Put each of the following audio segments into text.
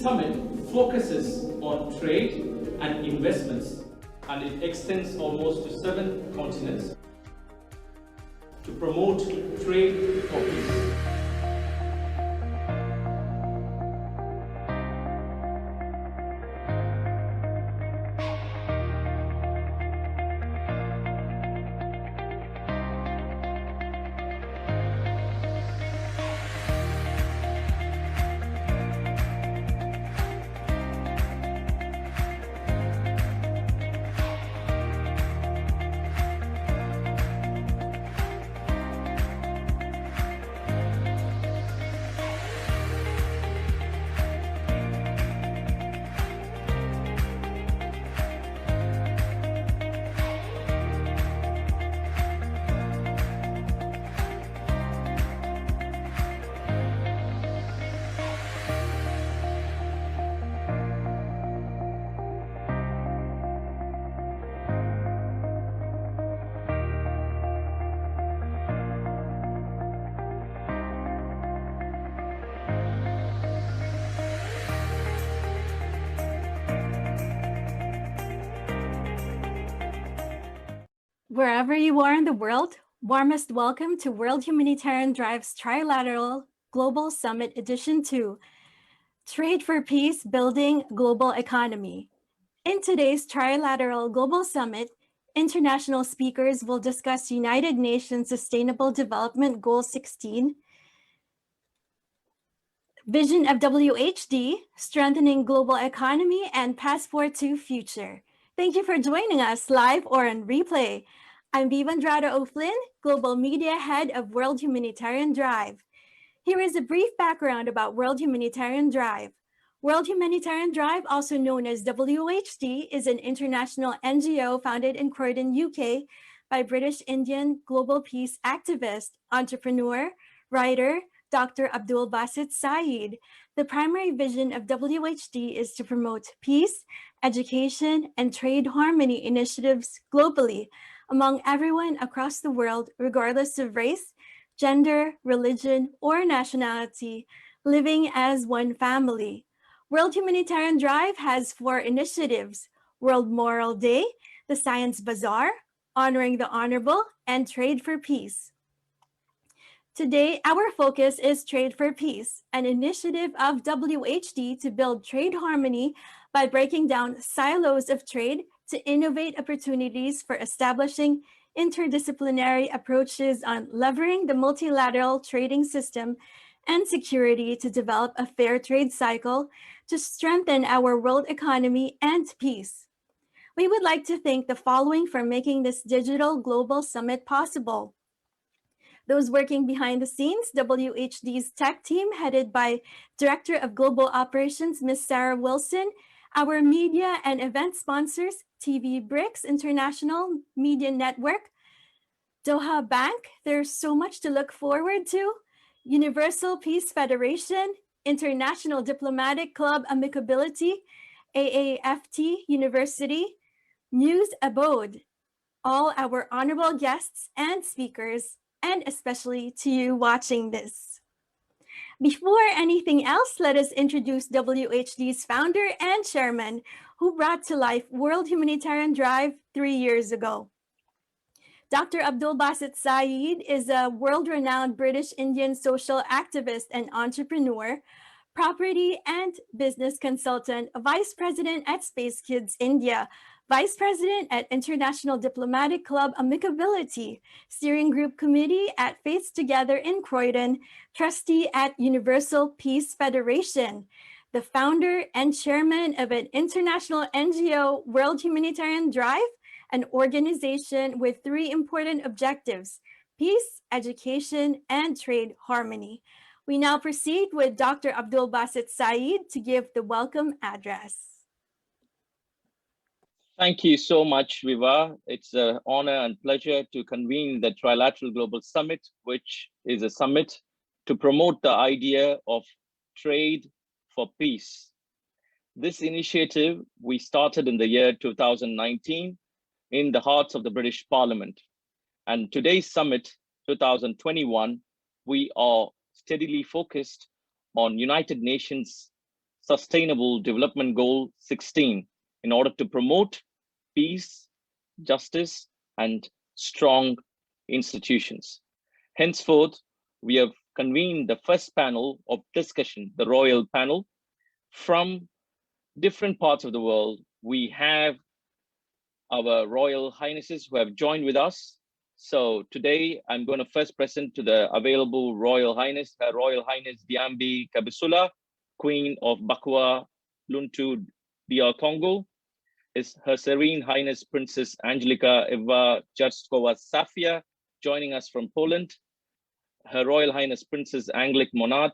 summit focuses on trade and investments, and it extends almost to 7 continents to promote trade for peace. Wherever you are in the world, warmest welcome to World Humanitarian Drive's Trilateral Global Summit Edition 2, Trade for Peace, Building Global Economy. In today's Trilateral Global Summit, international speakers will discuss United Nations Sustainable Development Goal 16, Vision of WHD, Strengthening Global Economy, and Passport to Future. Thank you for joining us live or on replay. I'm Vivandrada O'Flynn, Global Media Head of World Humanitarian Drive. Here is a brief background about World Humanitarian Drive. World Humanitarian Drive, also known as WHD, is an international NGO founded in Croydon, UK by British Indian global peace activist, entrepreneur, writer, Dr. Abdul Basit Syed. The primary vision of WHD is to promote peace, education, and trade harmony initiatives globally among everyone across the world, regardless of race, gender, religion, or nationality, living as one family. World Humanitarian Drive has 4 initiatives: World Moral Day, the Science Bazaar, Honoring the Honorable, and Trade for Peace. Today, our focus is Trade for Peace, an initiative of WHD to build trade harmony by breaking down silos of trade to innovate opportunities for establishing interdisciplinary approaches on levering the multilateral trading system and security to develop a fair trade cycle to strengthen our world economy and peace. We would like to thank the following for making this digital global summit possible. Those working behind the scenes, WHD's tech team headed by Director of Global Operations, Ms. Sarah Wilson, our media and event sponsors, TV Bricks International Media Network, Doha Bank, there's so much to look forward to, Universal Peace Federation, International Diplomatic Club Amicability, AAFT University, Muse Abode, all our honorable guests and speakers, and especially to you watching this. Before anything else, let us introduce WHD's founder and chairman, who brought to life World Humanitarian Drive 3 years ago. Dr. Abdul Basit Syed is a world-renowned British Indian social activist and entrepreneur, property and business consultant, vice president at Space Kids India, vice president at International Diplomatic Club Amicability, steering group committee at Faiths Together in Croydon, trustee at Universal Peace Federation, the founder and chairman of an international NGO, World Humanitarian Drive, an organization with 3 important objectives: peace, education, and trade harmony. We now proceed with Dr. Abdul Basit Syed to give the welcome address. Thank you so much, Viva. It's an honor and pleasure to convene the Trilateral Global Summit, which is a summit to promote the idea of trade for peace. This initiative we started in the year 2019 in the hearts of the British Parliament. And today's summit, 2021, we are steadily focused on United Nations Sustainable Development Goal 16 in order to promote peace, justice, and strong institutions. Henceforth, we have convened the first panel of discussion, the Royal Panel. From different parts of the world, we have our Royal Highnesses who have joined with us. So today, I'm going to first present to the available Royal Highness, Her Royal Highness Diambi Kabisula, Queen of Bakwa Luntu DR Congo, is Her Serene Highness Princess Angelica Eva Jarskova Safia, joining us from Poland, Her Royal Highness Princess Angelique Monat,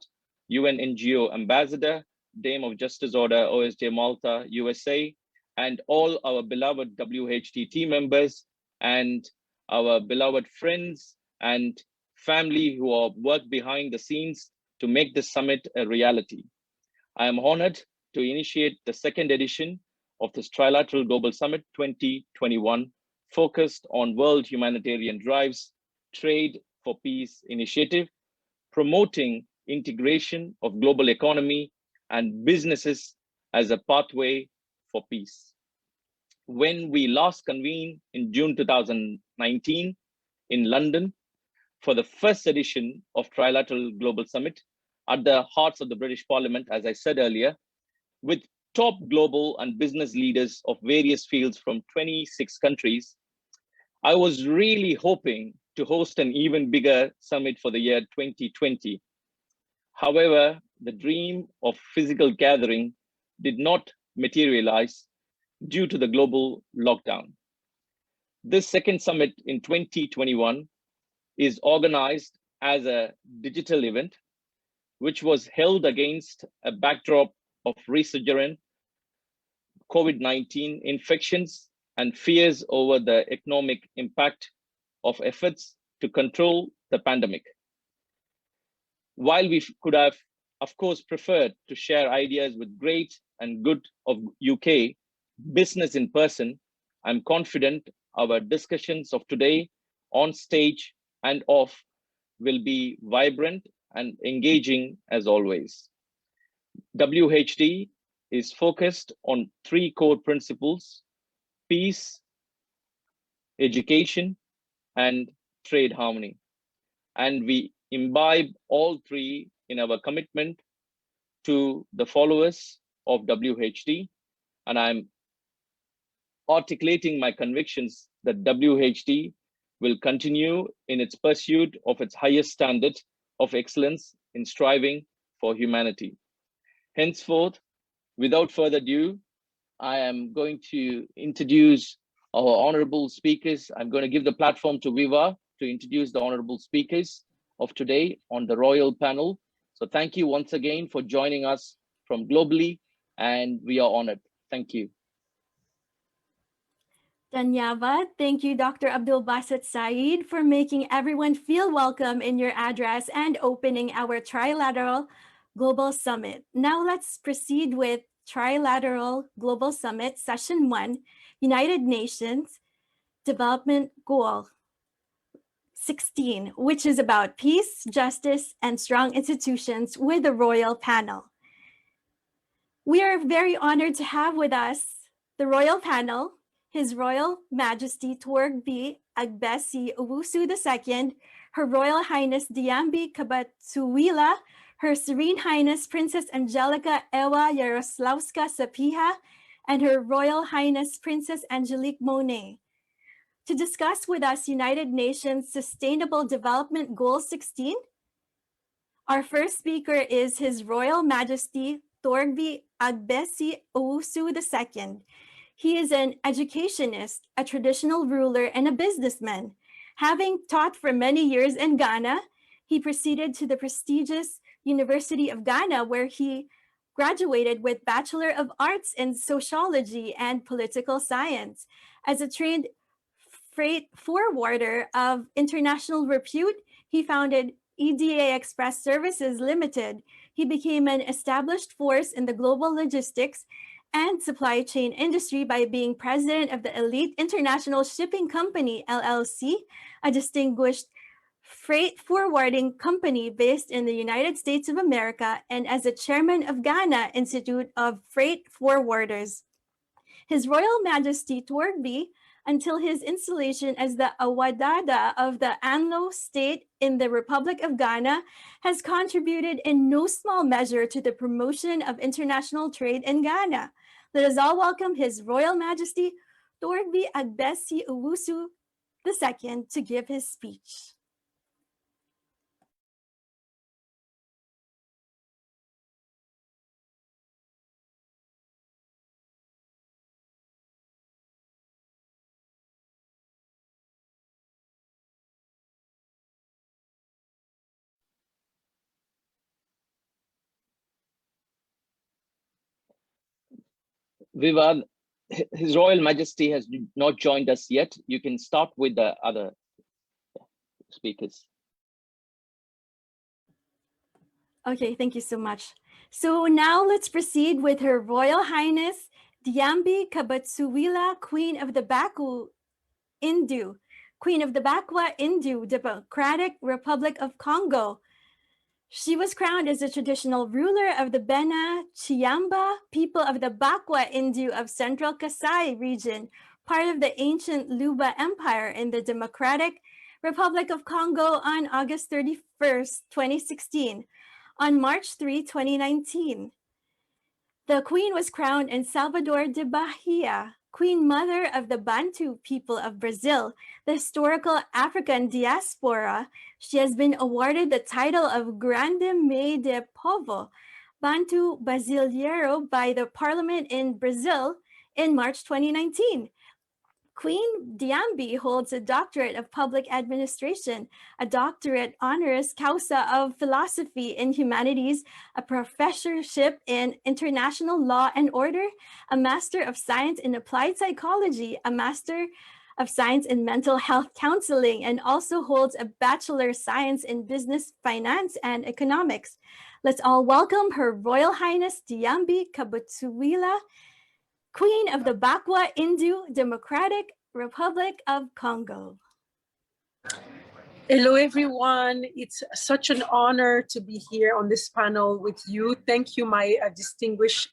UN NGO Ambassador, Dame of Justice Order, OSJ Malta, USA, and all our beloved WHT team members and our beloved friends and family who have worked behind the scenes to make this summit a reality. I am honored to initiate the second edition of this Trilateral Global Summit 2021, focused on World Humanitarian Drive's Trade for Peace initiative, promoting integration of global economy and businesses as a pathway for peace. When we last convened in June 2019 in London for the first edition of Trilateral Global Summit at the hearts of the British Parliament, as I said earlier, with top global and business leaders of various fields from 26 countries, I was really hoping to host an even bigger summit for the year 2020. However, the dream of physical gathering did not materialize due to the global lockdown. This second summit in 2021 is organized as a digital event, which was held against a backdrop of resurgent COVID-19 infections and fears over the economic impact of efforts to control the pandemic. While we could have, of course, preferred to share ideas with great and good of UK business in person, I'm confident our discussions of today on stage and off will be vibrant and engaging as always. WHD is focused on three core principles: peace, education, and trade harmony. And we imbibe all three in our commitment to the followers of WHD. And I'm articulating my convictions that WHD will continue in its pursuit of its highest standard of excellence in striving for humanity. Henceforth, without further ado, I am going to introduce our honorable speakers. I'm going to give the platform to Viva to introduce the honorable speakers of today on the Royal Panel. So thank you once again for joining us from globally, and we are honored. Thank you. Dhanyavad. Thank you, Dr. Abdul Basit Syed, for making everyone feel welcome in your address and opening our Trilateral Global Summit. Now let's proceed with Trilateral Global Summit Session 1, United Nations Development Goal 16, which is about peace, justice, and strong institutions with the Royal Panel. We are very honored to have with us the Royal Panel, His Royal Majesty TORGBI AGBESI AWUSI II, Her Royal Highness Diambi Kabatsuwila, Her Serene Highness Princess Angelica Ewa Yaroslawska Sapiha, and Her Royal Highness Princess Angelique Monet. To discuss with us United Nations Sustainable Development Goal 16, our first speaker is His Royal Majesty TORGBI AGBESI AWUSI II. He is an educationist, a traditional ruler, and a businessman. Having taught for many years in Ghana, he proceeded to the prestigious University of Ghana, where he graduated with Bachelor of Arts in Sociology and Political Science. As a trained freight forwarder of international repute, he founded EDA Express Services Limited. He became an established force in the global logistics and supply chain industry by being president of the Elite International Shipping Company, LLC, a distinguished freight forwarding company based in the United States of America and as a chairman of Ghana Institute of Freight Forwarders. His Royal Majesty TORGBI, until his installation as the Awadada of the Anlo state in the Republic of Ghana, has contributed in no small measure to the promotion of international trade in Ghana. Let us all welcome His Royal Majesty TORGBI AGBESI AWUSI II to give his speech. Viva, His Royal Majesty has not joined us yet. You can start with the other speakers. Okay, thank you so much. So now let's proceed with Her Royal Highness Diambi Kabatsuwila, Queen of the Bakwa Indu Democratic Republic of Congo. She was crowned as the traditional ruler of the Bena Chiamba people of the Bakwa Indu of Central Kasai region, part of the ancient Luba Empire in the Democratic Republic of Congo on August 31st, 2016. On March 3, 2019, the Queen was crowned in Salvador de Bahia, Queen Mother of the Bantu people of Brazil, the historical African diaspora. She has been awarded the title of Grande Mãe de Povo, Bantu Brasileiro by the Parliament in Brazil in March 2019. Queen Diambi holds a doctorate of public administration, a doctorate honoris causa of philosophy in humanities, a professorship in international law and order, a master of science in applied psychology, a master of science in mental health counseling, and also holds a bachelor of science in business, finance, and economics. Let's all welcome Her Royal Highness Diambi Kabatsuwila, Queen of the Bakwa Indu Democratic Republic of Congo. Hello, everyone. It's such an honor to be here on this panel with you. Thank you, my distinguished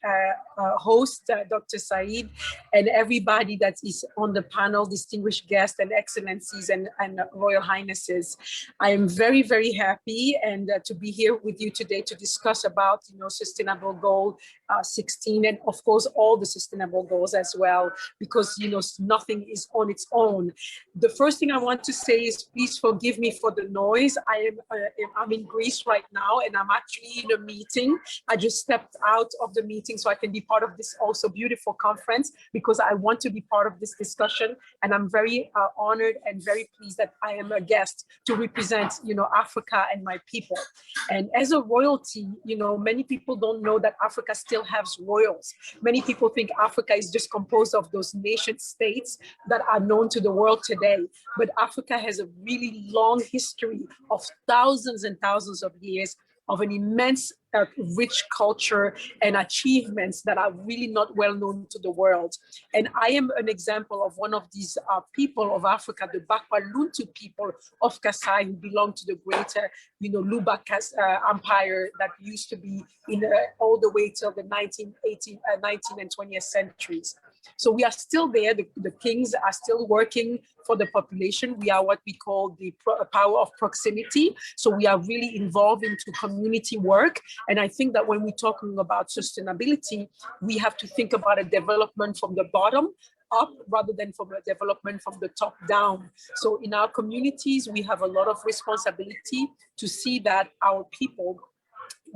host, Dr. Syed, and everybody that is on the panel, distinguished guests and excellencies and royal highnesses. I am very, very happy and to be here with you today to discuss about, Sustainable Goal 16, and of course, all the sustainable goals as well, because, nothing is on its own. The first thing I want to say is, please forgive me for the noise. I'm in Greece right now, and I'm actually in a meeting. I just stepped out of the meeting so I can be part of this also beautiful conference, because I want to be part of this discussion. And I'm very honored and very pleased that I am a guest to represent, Africa and my people. And as a royalty, many people don't know that Africa still has royals. Many people think Africa is just composed of those nation states that are known to the world today. But Africa has a really long history of thousands and thousands of years of an immense rich culture and achievements that are really not well known to the world. And I am an example of one of these people of Africa, the Bakwa people of Kasai, who belong to the greater, Luba Empire that used to be in all the way till the 19th and 20th centuries. So we are still there. The kings are still working for the population. We are what we call the power of proximity. So we are really involved into community work. And I think that when we're talking about sustainability, we have to think about a development from the bottom up rather than from a development from the top down. So in our communities, we have a lot of responsibility to see that our people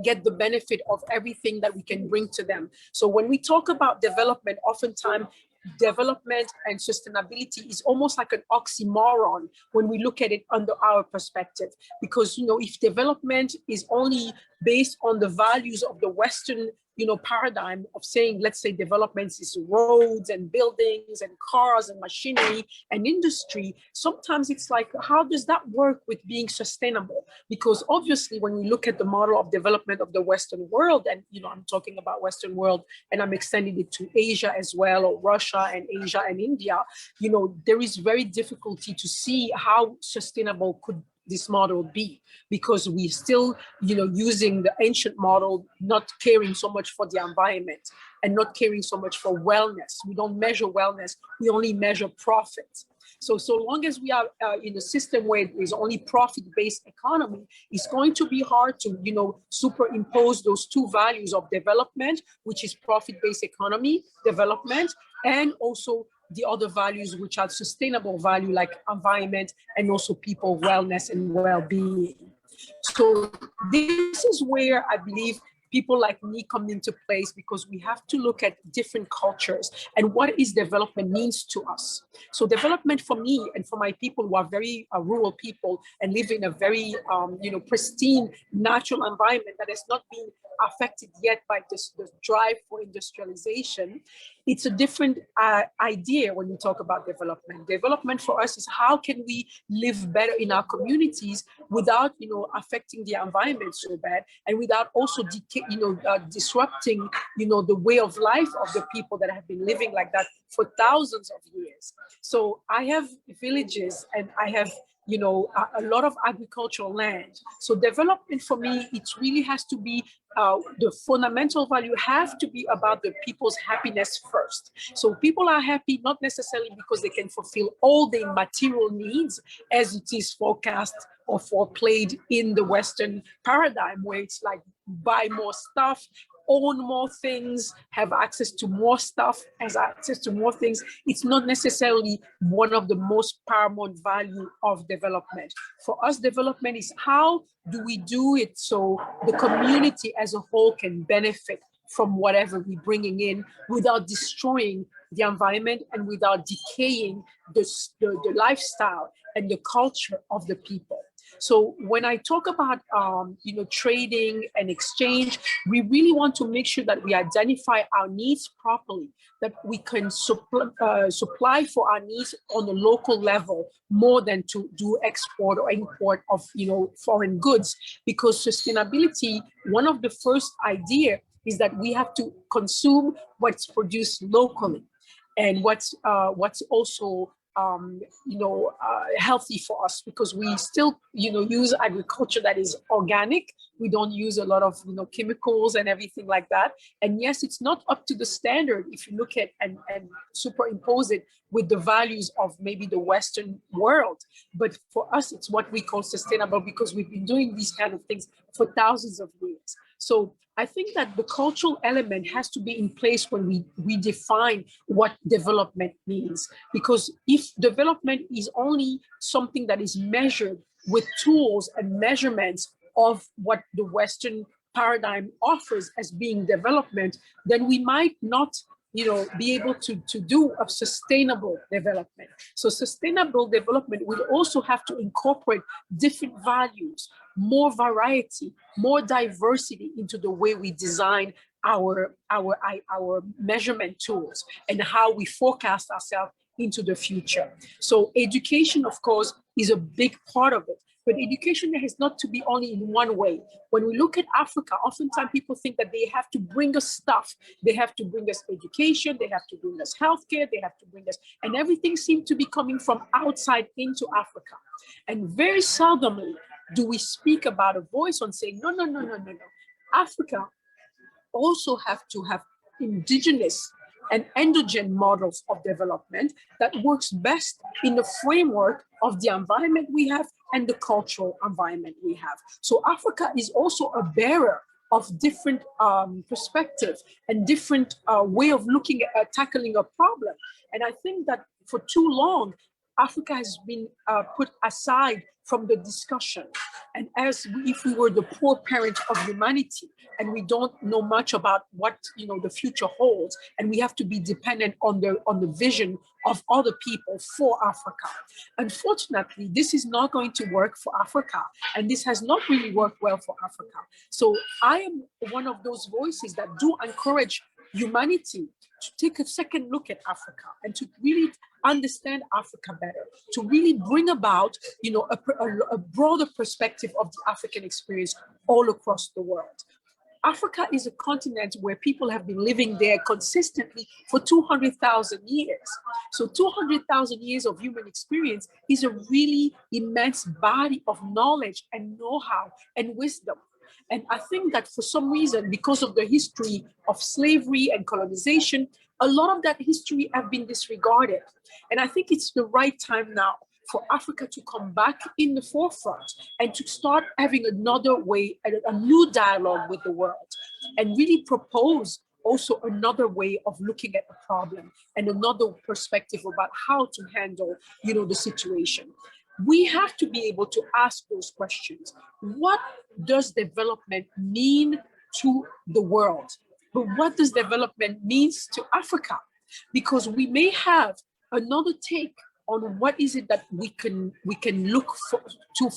get the benefit of everything that we can bring to them. So when we talk about development, oftentimes development and sustainability is almost like an oxymoron when we look at it under our perspective. Because, if development is only based on the values of the Western paradigm of saying, let's say developments is roads and buildings and cars and machinery and industry, sometimes it's like, how does that work with being sustainable? Because obviously when we look at the model of development of the Western world, and I'm talking about Western world and I'm extending it to Asia as well, or Russia and Asia and India, there is very difficulty to see how sustainable could this model be? Because we still, using the ancient model, not caring so much for the environment and not caring so much for wellness. We don't measure wellness, we only measure profit. So long as we are in a system where it is only profit-based economy, it's going to be hard to, superimpose those two values of development, which is profit-based economy, development, and also the other values, which are sustainable value like environment and also people wellness and well-being. So this is where I believe people like me come into place, because we have to look at different cultures and what is development means to us. So development for me and for my people who are very rural people and live in a very, pristine natural environment that has not been affected yet by the drive for industrialization, it's a different idea when we talk about development. Development for us is how can we live better in our communities without, affecting the environment so bad, and without also disrupting, the way of life of the people that have been living like that for thousands of years. So I have villages and I have a lot of agricultural land. So development for me, it really has to be the fundamental value have to be about the people's happiness first. So people are happy not necessarily because they can fulfill all their material needs as it is forecast or foreplayed in the Western paradigm, where it's like buy more stuff, own more things, have access to more stuff, has access to more things. It's not necessarily one of the most paramount value of development. For us, development is how do we do it so the community as a whole can benefit from whatever we're bringing in without destroying the environment and without decaying the lifestyle and the culture of the people. So when I talk about, trading and exchange, we really want to make sure that we identify our needs properly, that we can supply for our needs on a local level more than to do export or import of, foreign goods. Because sustainability, one of the first idea is that we have to consume what's produced locally and what's also healthy for us, because we still, use agriculture that is organic. We don't use a lot of, chemicals and everything like that. And yes, it's not up to the standard if you look at and superimpose it with the values of maybe the Western world. But for us, it's what we call sustainable because we've been doing these kind of things for thousands of years. So I think that the cultural element has to be in place when we define what development means. Because if development is only something that is measured with tools and measurements of what the Western paradigm offers as being development, then we might not be able to do a sustainable development. So sustainable development will also have to incorporate different values, more variety, more diversity into the way we design our measurement tools and how we forecast ourselves into the future. So education, of course, is a big part of it. But education has not to be only in one way. When we look at Africa, oftentimes people think that they have to bring us stuff. They have to bring us education, they have to bring us healthcare, they have to bring us, and everything seems to be coming from outside into Africa. And very seldomly do we speak about a voice on saying, no. Africa also have to have indigenous and endogenous models of development that works best in the framework of the environment we have and the cultural environment we have. So Africa is also a bearer of different perspectives and different way of looking at tackling a problem. And I think that for too long, Africa has been put aside from the discussion. And if we were the poor parent of humanity and we don't know much about what the future holds, and we have to be dependent on the vision of other people for Africa. Unfortunately, this is not going to work for Africa, and this has not really worked well for Africa. So I am one of those voices that do encourage humanity to take a second look at Africa and to really understand Africa better, to really bring about, a broader perspective of the African experience all across the world. Africa is a continent where people have been living there consistently for 200,000 years. So 200,000 years of human experience is a really immense body of knowledge and know-how and wisdom. And I think that for some reason, because of the history of slavery and colonization, a lot of that history have been disregarded. And I think it's the right time now for Africa to come back in the forefront and to start having another way, a new dialogue with the world, and really propose also another way of looking at the problem and another perspective about how to handle, the situation. We have to be able to ask those questions. What does development mean to the world? But what does development mean to Africa? Because we may have another take on what is it that we can look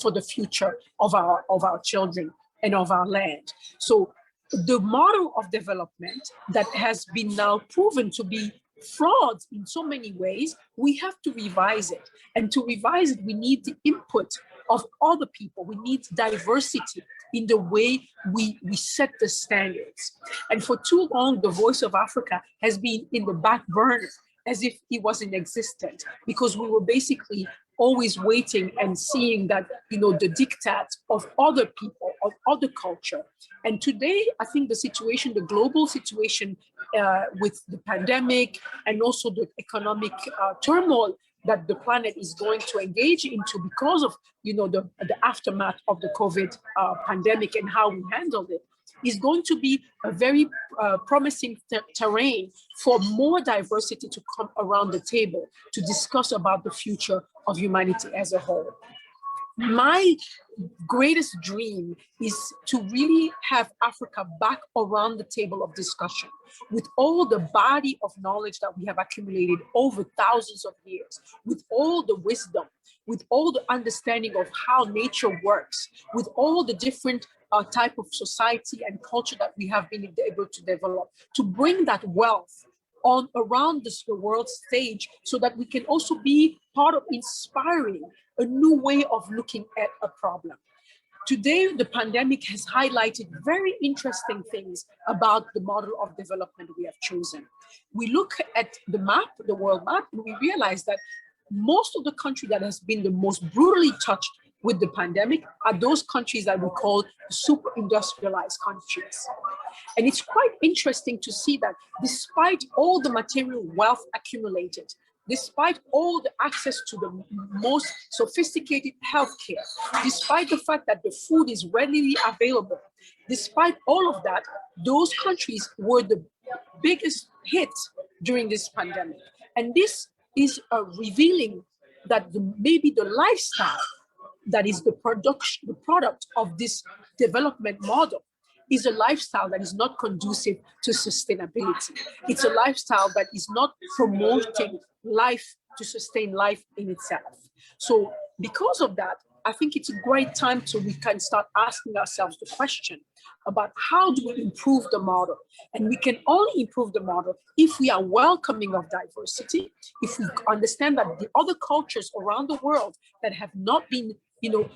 for the future of our children and of our land. So the model of development that has been now proven to be flawed in so many ways, we have to revise it. And to revise it, we need the input of other people. We need diversity in the way we set the standards. And for too long, the voice of Africa has been in the back burner, as if it wasn't existent, because we were basically always waiting and seeing that, the diktats of other people, of other culture. And today, I think the situation, the global situation with the pandemic and also the economic turmoil that the planet is going to engage into because of, the aftermath of the COVID pandemic and how we handled it, is going to be a very promising terrain for more diversity to come around the table to discuss about the future of humanity as a whole. My greatest dream is to really have Africa back around the table of discussion with all the body of knowledge that we have accumulated over thousands of years, with all the wisdom, with all the understanding of how nature works, with all the different type of society and culture that we have been able to develop, to bring that wealth on around the world stage so that we can also be part of inspiring a new way of looking at a problem. Today, the pandemic has highlighted very interesting things about the model of development we have chosen. We look at the map, the world map, and we realize that most of the country that has been the most brutally touched with the pandemic are those countries that we call super industrialized countries. And it's quite interesting to see that despite all the material wealth accumulated, despite all the access to the most sophisticated healthcare, despite the fact that the food is readily available, despite all of that, those countries were the biggest hit during this pandemic. And this is revealing that maybe the lifestyle that is the product of this development model is a lifestyle that is not conducive to sustainability. It's a lifestyle that is not promoting life to sustain life in itself. So because of that, I think it's a great time we can start asking ourselves the question about how do we improve the model? And we can only improve the model if we are welcoming of diversity, if we understand that the other cultures around the world that have not been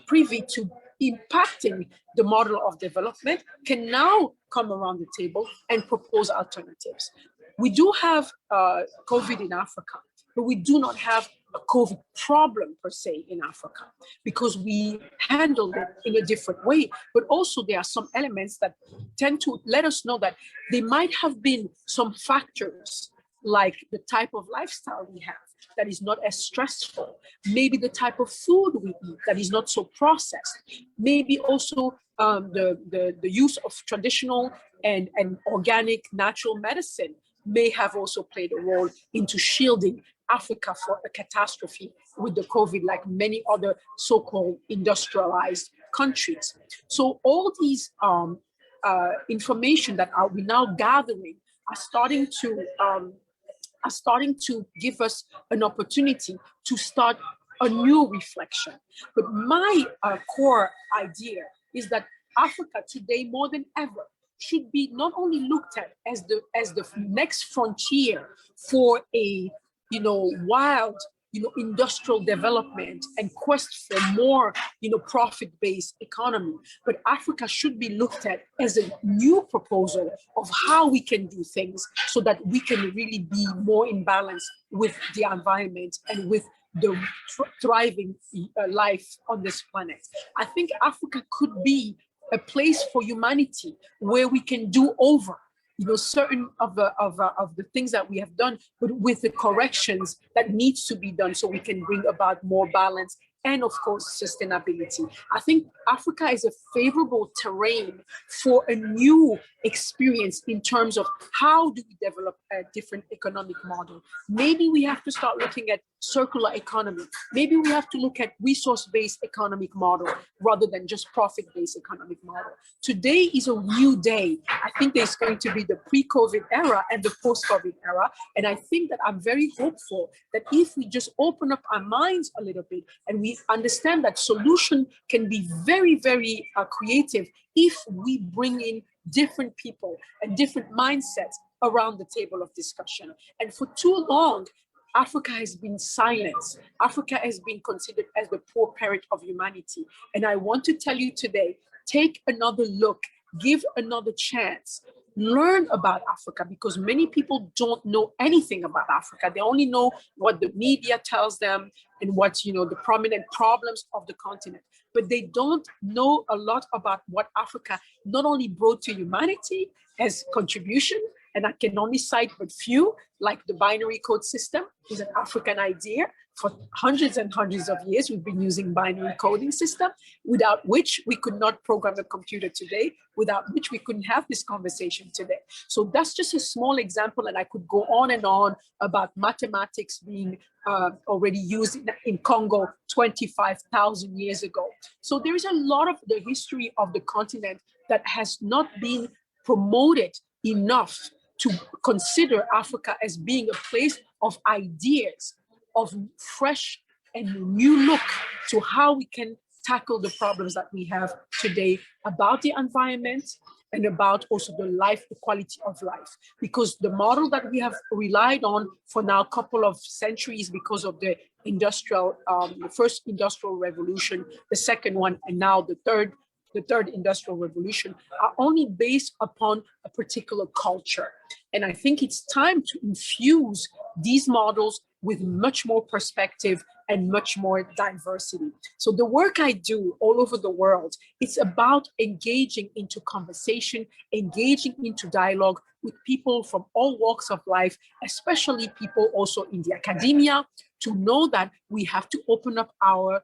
privy to impacting the model of development can now come around the table and propose alternatives. We do have COVID in Africa, but we do not have a COVID problem per se in Africa because we handled it in a different way. But also there are some elements that tend to let us know that there might have been some factors like the type of lifestyle we have that is not as stressful, maybe the type of food we eat that is not so processed, maybe also the use of traditional and organic natural medicine may have also played a role into shielding Africa for a catastrophe with the COVID, like many other so-called industrialized countries. So all these information that we now gathering are starting to give us an opportunity to start a new reflection. But my core idea is that Africa today, more than ever, should be not only looked at as the next frontier for a wild, industrial development and quest for more, profit-based economy. But Africa should be looked at as a new proposal of how we can do things so that we can really be more in balance with the environment and with the thriving life on this planet. I think Africa could be a place for humanity where we can do over certain of the things that we have done, but with the corrections that needs to be done so we can bring about more balance and of course sustainability. I think Africa is a favorable terrain for a new experience in terms of how do we develop a different economic model. Maybe we have to start looking at circular economy. Maybe we have to look at resource-based economic model rather than just profit-based economic model. Today is a new day. I think there's going to be the pre-COVID era and the post-COVID era. And I think that I'm very hopeful that if we just open up our minds a little bit and we understand that solution can be very, very creative if we bring in different people and different mindsets around the table of discussion. And for too long, Africa has been silenced. Africa has been considered as the poor parent of humanity. And I want to tell you today, take another look, give another chance, learn about Africa, because many people don't know anything about Africa. They only know what the media tells them and what, the prominent problems of the continent. But they don't know a lot about what Africa not only brought to humanity as contribution, and I can only cite but few, like the binary code system is an African idea. For hundreds and hundreds of years, we've been using binary coding system, without which we could not program a computer today, without which we couldn't have this conversation today. So that's just a small example, and I could go on and on about mathematics being already used in Congo 25,000 years ago. So there is a lot of the history of the continent that has not been promoted enough to consider Africa as being a place of ideas, of fresh and new look to how we can tackle the problems that we have today about the environment and about also the quality of life. Because the model that we have relied on for now a couple of centuries because of the the first industrial revolution, the second one, and now the third industrial revolution, are only based upon a particular culture. And I think it's time to infuse these models with much more perspective and much more diversity. So the work I do all over the world, it's about engaging into conversation, engaging into dialogue with people from all walks of life, especially people also in the academia, to know that we have to open up our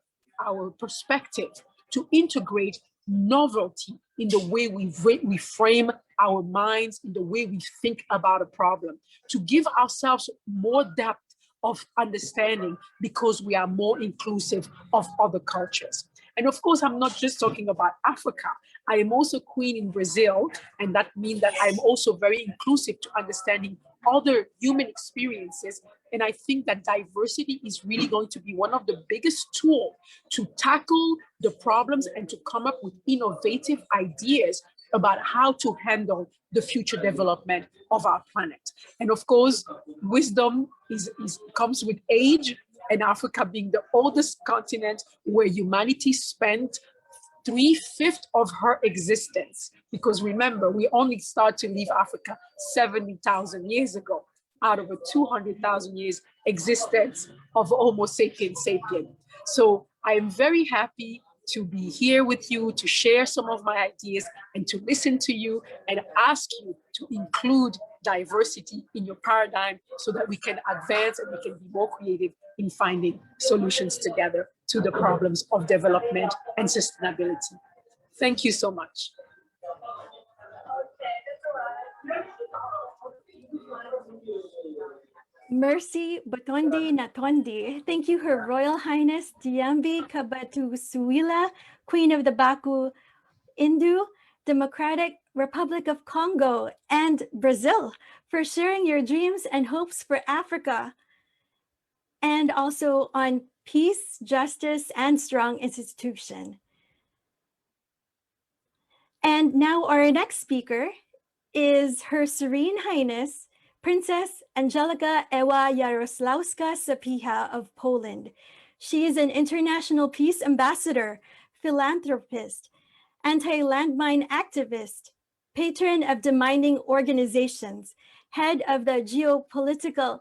perspective to integrate novelty in the way we frame our minds, in the way we think about a problem, to give ourselves more depth of understanding because we are more inclusive of other cultures. And of course, I'm not just talking about Africa. I am also queen in Brazil, and that means that I'm also very inclusive to understanding other human experiences. And I think that diversity is really going to be one of the biggest tools to tackle the problems and to come up with innovative ideas about how to handle the future development of our planet. And of course, wisdom comes with age, and Africa being the oldest continent where humanity spent 3/5 of her existence. Because remember, we only start to leave Africa 70,000 years ago out of a 200,000 years existence of Homo sapiens sapien. So I am very happy to be here with you, to share some of my ideas and to listen to you and ask you to include diversity in your paradigm so that we can advance and we can be more creative in finding solutions together to the problems of development and sustainability. Thank you so much. Mercy Batondi Natondi. Thank you, Her Royal Highness Diambi Kabatusuila, Queen of the Baku Indu Democratic Republic of Congo and Brazil, for sharing your dreams and hopes for Africa, and also on peace, justice, and strong institution. And now our next speaker is Her Serene Highness Princess Angelika Ewa Jaroslawska-Sapieha of Poland. She is an international peace ambassador, philanthropist, anti-landmine activist, patron of demining organizations, head of the Geopolitical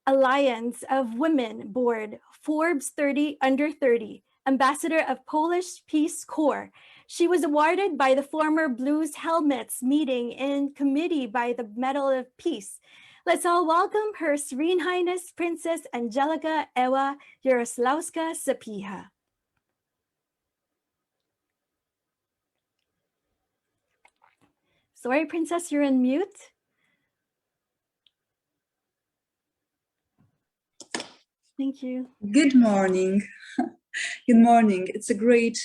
Alliance of Women Board, Forbes 30 Under 30, ambassador of Polish Peace Corps. She was awarded by the former Blues Helmets meeting in committee by the Medal of Peace. Let's all welcome Her Serene Highness Princess Angelika Ewa Jaroslawska-Sapieha. Sorry, Princess, you're on mute. Thank you. Good morning. Good morning. It's a great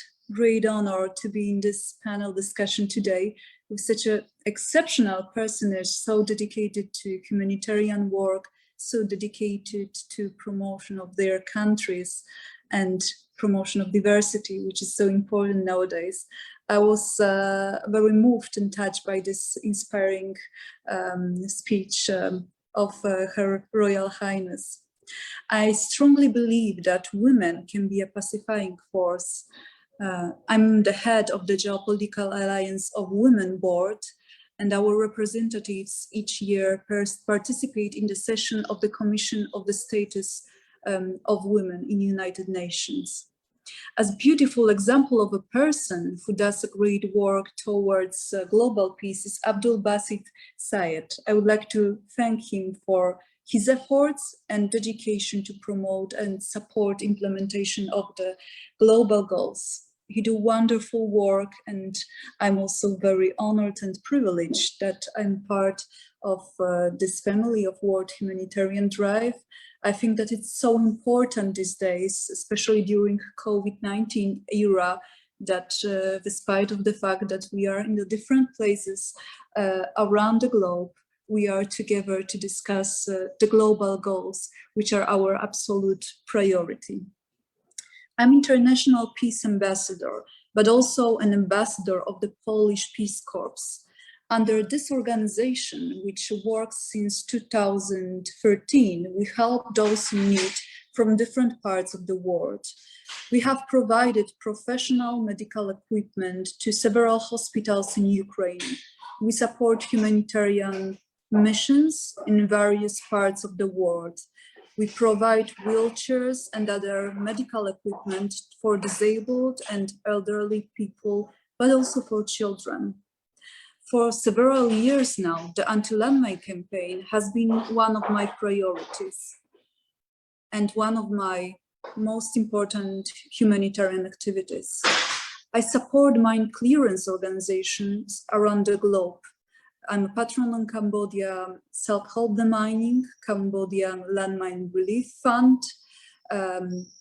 honor to be in this panel discussion today with such an exceptional personage, so dedicated to humanitarian work, so dedicated to promotion of their countries and promotion of diversity, which is so important nowadays. I was very moved and touched by this inspiring speech of Her Royal Highness. I strongly believe that women can be a pacifying force. I'm the head of the Geopolitical Alliance of Women Board, and our representatives each year participate in the session of the Commission of the Status of Women in United Nations. As a beautiful example of a person who does a great work towards global peace is Abdul Basit Syed. I would like to thank him for his efforts and dedication to promote and support implementation of the global goals. He do wonderful work, and I'm also very honored and privileged that I'm part of this family of World Humanitarian Drive. I think that it's so important these days, especially during COVID-19 era, that despite of the fact that we are in the different places around the globe, we are together to discuss the global goals, which are our absolute priority. I'm International Peace Ambassador, but also an ambassador of the Polish Peace Corps. Under this organization, which works since 2013, we help those in need from different parts of the world. We have provided professional medical equipment to several hospitals in Ukraine. We support humanitarian missions in various parts of the world. We provide wheelchairs and other medical equipment for disabled and elderly people, but also for children. For several years now, the anti-landmine campaign has been one of my priorities and one of my most important humanitarian activities. I support mine clearance organizations around the globe. I'm a patron on Cambodia Self-Help Demining, Cambodia Landmine Relief Fund,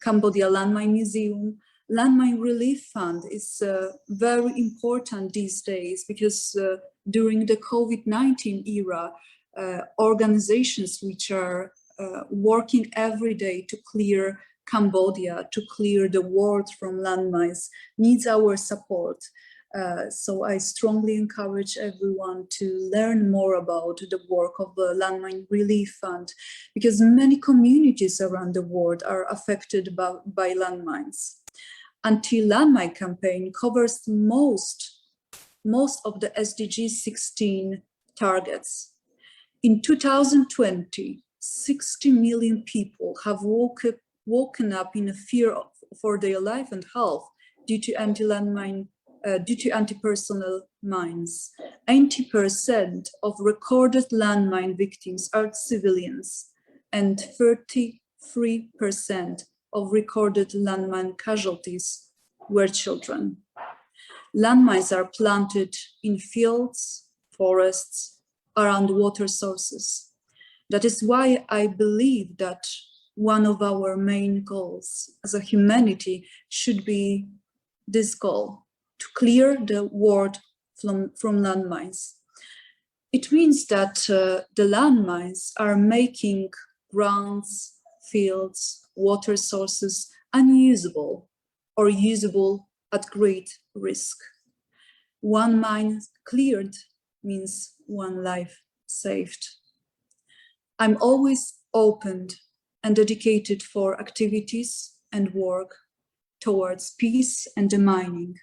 Cambodia Landmine Museum. Landmine Relief Fund is very important these days because during the COVID-19 era, organizations which are working every day to clear Cambodia, to clear the world from landmines, needs our support. So I strongly encourage everyone to learn more about the work of the Landmine Relief Fund, because many communities around the world are affected by landmines. Anti-landmine campaign covers most of the SDG 16 targets. In 2020, 60 million people have woken up in a fear for their life and health due to anti-personnel mines. 80% of recorded landmine victims are civilians, and 33% of recorded landmine casualties were children. Landmines are planted in fields, forests, around water sources. That is why I believe that one of our main goals as a humanity should be this goal: to clear the world from landmines. It means that the landmines are making grounds, fields, water sources unusable or usable at great risk. One mine cleared means one life saved. I'm always open and dedicated for activities and work towards peace and demining.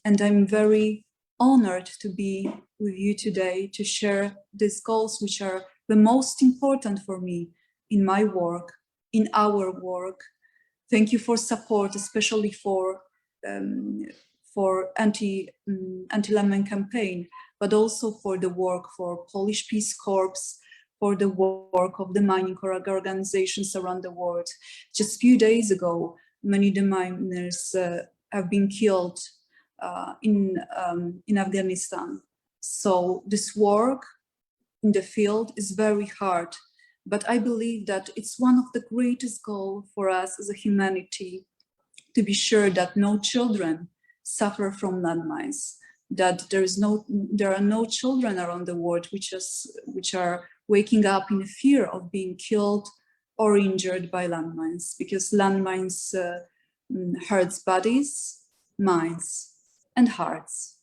And I'm very honored to be with you today to share these goals, which are the most important for me in my work, in our work. Thank you for support, especially for anti-landmine campaign, but also for the work for Polish Peace Corps, for the work of the mining organizations around the world. Just a few days ago, many deminers have been killed in Afghanistan. So this work in the field is very hard, but I believe that it's one of the greatest goals for us as a humanity to be sure that no children suffer from landmines, that there are no children around the world which are waking up in fear of being killed or injured by landmines, because landmines hurts bodies, minds, and hearts.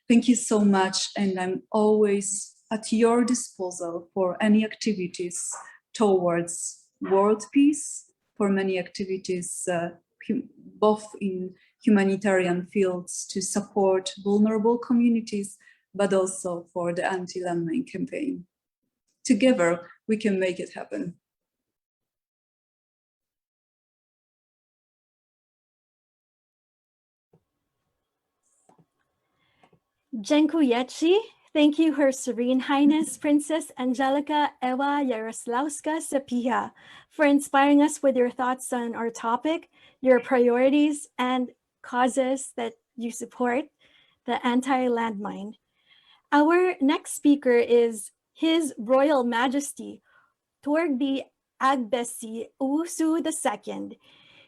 Thank you so much, and I'm always at your disposal for any activities towards world peace, for many activities both in humanitarian fields to support vulnerable communities, but also for the anti-landmine campaign. Together, we can make it happen. Dziękuję. Thank you, Her Serene Highness Princess Angelica Ewa Jaroslawska Sapieha, for inspiring us with your thoughts on our topic, your priorities, and causes that you support, the anti-landmine. Our next speaker is His Royal Majesty TORGBI AGBESI AWUSI II.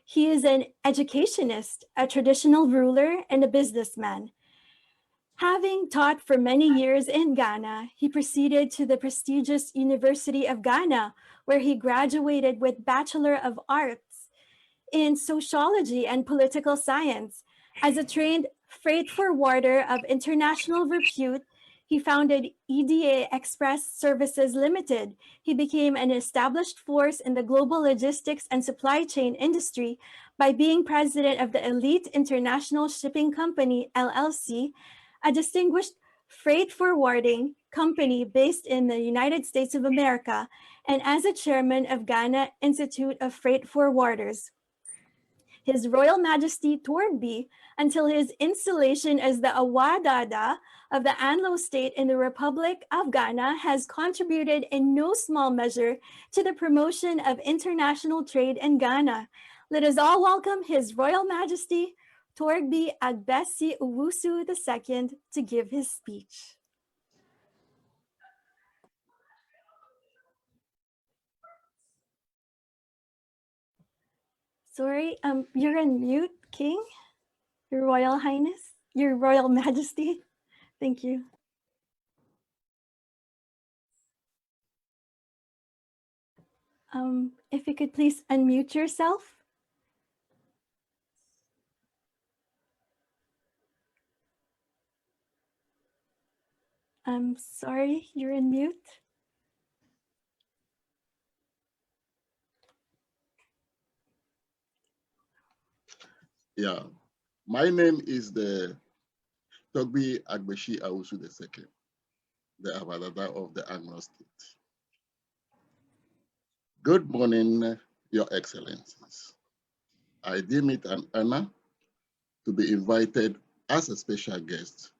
He is an educationist, a traditional ruler, and a businessman. Having taught for many years in Ghana, he proceeded to the prestigious University of Ghana, where he graduated with Bachelor of Arts in Sociology and Political Science. As a trained freight forwarder of international repute, he founded EDA Express Services Limited. He became an established force in the global logistics and supply chain industry by being president of the Elite International Shipping Company, LLC, a distinguished freight forwarding company based in the United States of America, and as a chairman of Ghana Institute of Freight Forwarders. His Royal Majesty TORGBI, until his installation as the Awadada of the Anlo State in the Republic of Ghana, has contributed in no small measure to the promotion of international trade in Ghana. Let us all welcome His Royal Majesty TORGBI AGBESI AWUSI II to give his speech. Sorry, you're on mute, King, Your Royal Highness, Your Royal Majesty. Thank you. If you could please unmute yourself. I'm sorry, you're in mute. Yeah, my name is the TORGBI AGBESI AWUSI II, the Awadada of the Anlo State. Good morning, Your Excellencies. I deem it an honor to be invited as a special guest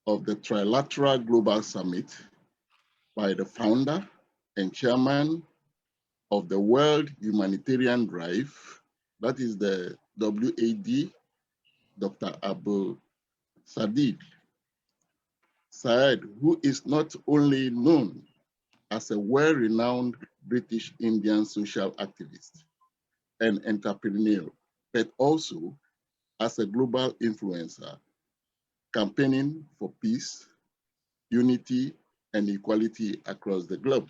of the Trilateral Global Summit by the founder and chairman of the World Humanitarian Drive, that is the WAD, Dr. Abdul Basit Syed, who is not only known as a well-renowned British Indian social activist and entrepreneur, but also as a global influencer, campaigning for peace, unity, and equality across the globe.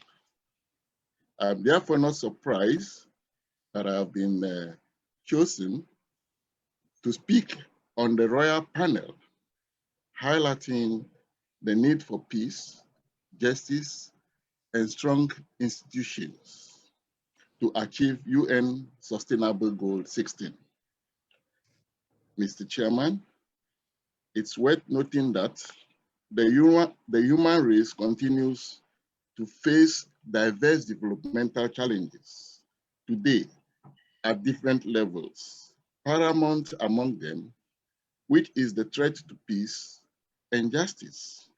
I'm therefore not surprised that I have been chosen to speak on the royal panel, highlighting the need for peace, justice, and strong institutions to achieve UN Sustainable Goal 16. Mr. Chairman, it's worth noting that the human race continues to face diverse developmental challenges today at different levels. Paramount among them, which is the threat to peace and justice,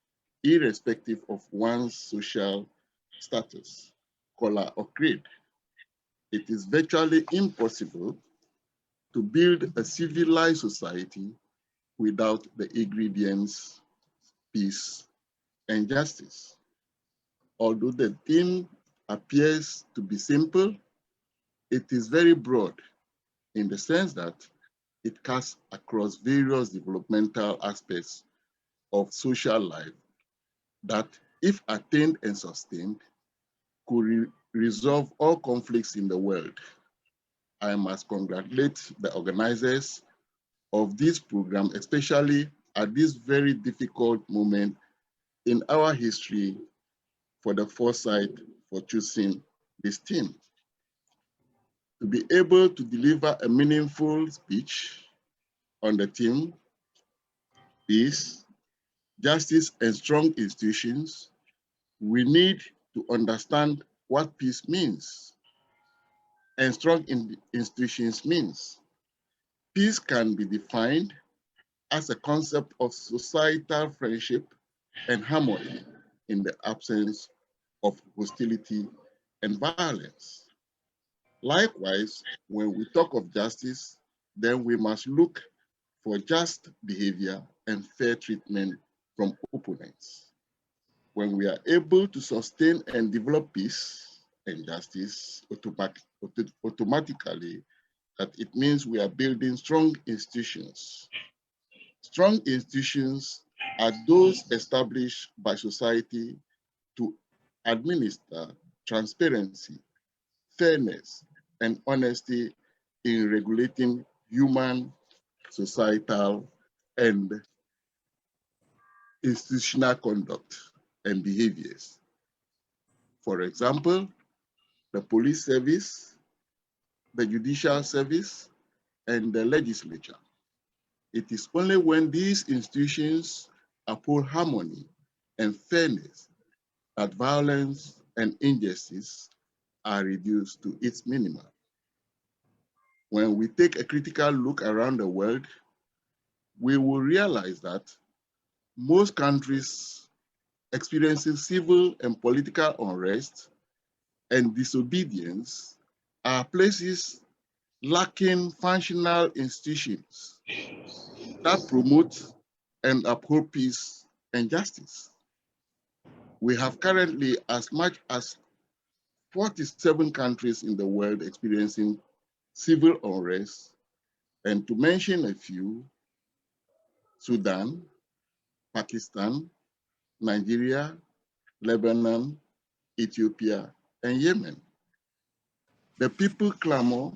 irrespective of one's social status, color, or creed. It is virtually impossible to build a civilized society without the ingredients peace and justice. Although the theme appears to be simple, it is very broad in the sense that it cuts across various developmental aspects of social life that, if attained and sustained, could resolve all conflicts in the world. I must congratulate the organizers of this program, especially at this very difficult moment in our history, for the foresight for choosing this theme. To be able to deliver a meaningful speech on the theme, peace, justice, and strong institutions, we need to understand what peace means and strong institutions means. Peace can be defined as a concept of societal friendship and harmony in the absence of hostility and violence. Likewise, when we talk of justice, then we must look for just behavior and fair treatment from opponents. When we are able to sustain and develop peace and justice, automatically, that it means we are building strong institutions. Strong institutions are those established by society to administer transparency, fairness, and honesty in regulating human, societal, and institutional conduct and behaviors. For example, the police service, the judicial service, and the legislature. It is only when these institutions uphold harmony and fairness that violence and injustice are reduced to its minimum. When we take a critical look around the world, we will realize that most countries experiencing civil and political unrest and disobedience are places lacking functional institutions that promote and uphold peace and justice. We have currently as much as 47 countries in the world experiencing civil unrest, and to mention a few, Sudan, Pakistan, Nigeria, Lebanon, Ethiopia, and Yemen. The people clamor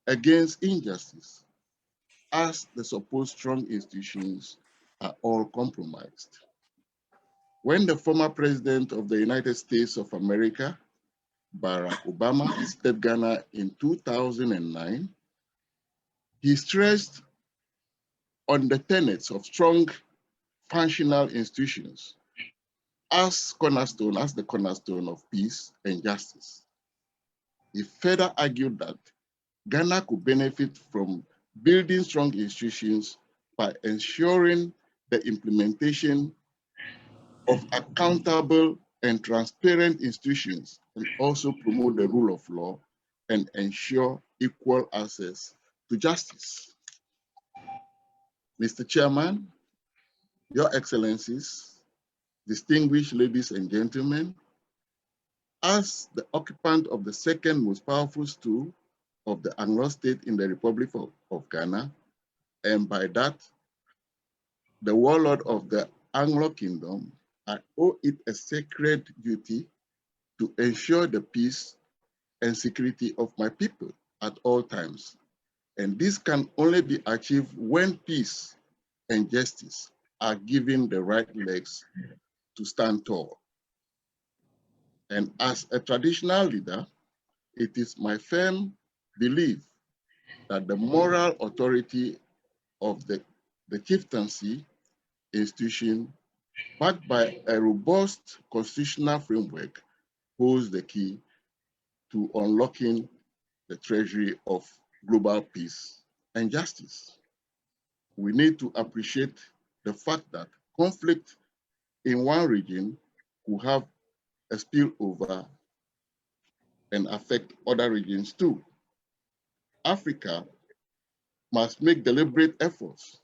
against injustice as the supposed strong institutions are all compromised. When the former president of the United States of America, Barack Obama, visited Ghana in 2009, he stressed on the tenets of strong functional institutions as the cornerstone of peace and justice. He further argued that Ghana could benefit from building strong institutions by ensuring the implementation of accountable and transparent institutions, and also promote the rule of law and ensure equal access to justice. Mr. Chairman, Your Excellencies, distinguished ladies and gentlemen, as the occupant of the second most powerful stool of the Anglo state in the Republic of Ghana, and by that, the warlord of the Anglo Kingdom, I owe it a sacred duty to ensure the peace and security of my people at all times. And this can only be achieved when peace and justice are given the right legs to stand tall. And as a traditional leader, it is my firm belief that the moral authority of the chieftaincy institution, backed by a robust constitutional framework, holds the key to unlocking the treasury of global peace and justice. We need to appreciate the fact that conflict in one region could have a spillover and affect other regions too. Africa must make deliberate efforts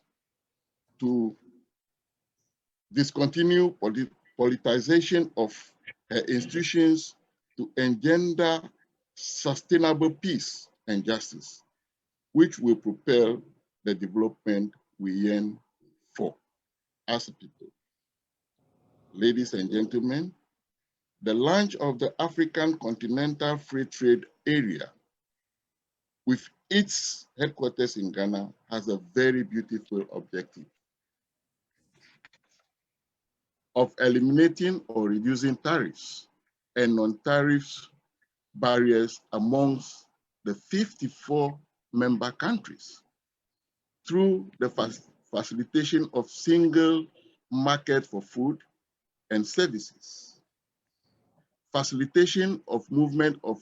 to discontinue politicization of her institutions to engender sustainable peace and justice, which will propel the development we yearn for as a people. Ladies and gentlemen, the launch of the African Continental Free Trade Area with its headquarters in Ghana has a very beautiful objective of eliminating or reducing tariffs and non-tariff barriers amongst the 54 member countries through the facilitation of single market for food and services, facilitation of movement of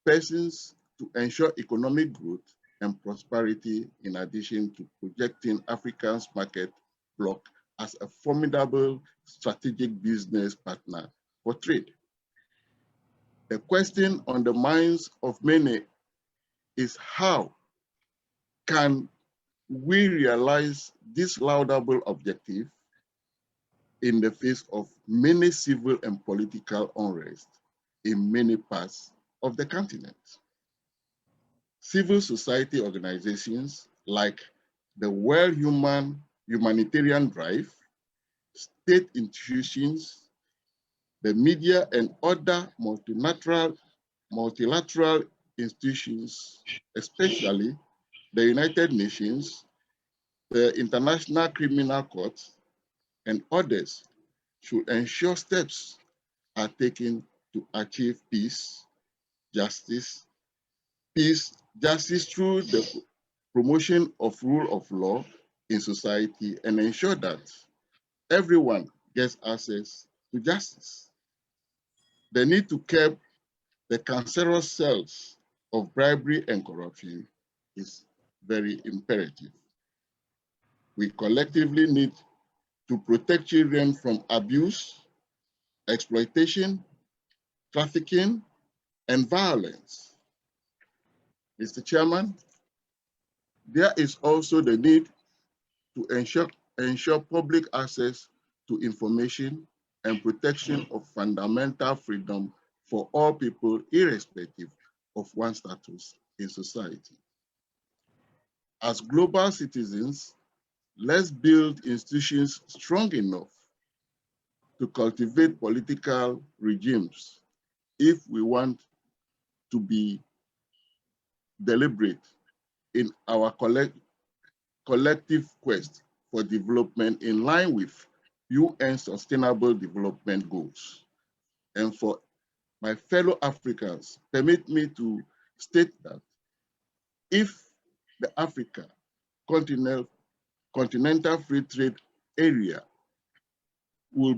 persons to ensure economic growth and prosperity, in addition to projecting Africa's market bloc as a formidable strategic business partner for trade. The question on the minds of many is how can we realize this laudable objective in the face of many civil and political unrest in many parts of the continent? Civil society organizations like the World Humanitarian Drive, state institutions, the media, and other multilateral institutions, especially the United Nations, the International Criminal Court, and others, should ensure steps are taken to achieve peace, justice through the promotion of rule of law in society, and ensure that everyone gets access to justice. The need to curb the cancerous cells of bribery and corruption is very imperative. We collectively need to protect children from abuse, exploitation, trafficking, and violence. Mr. Chairman, there is also the need to ensure public access to information and protection of fundamental freedom for all people, irrespective of one's status in society. As global citizens, let's build institutions strong enough to cultivate political regimes if we want to be deliberate in our collective quest for development in line with UN Sustainable Development Goals. And for my fellow Africans, permit me to state that if the Africa Continental Free Trade Area will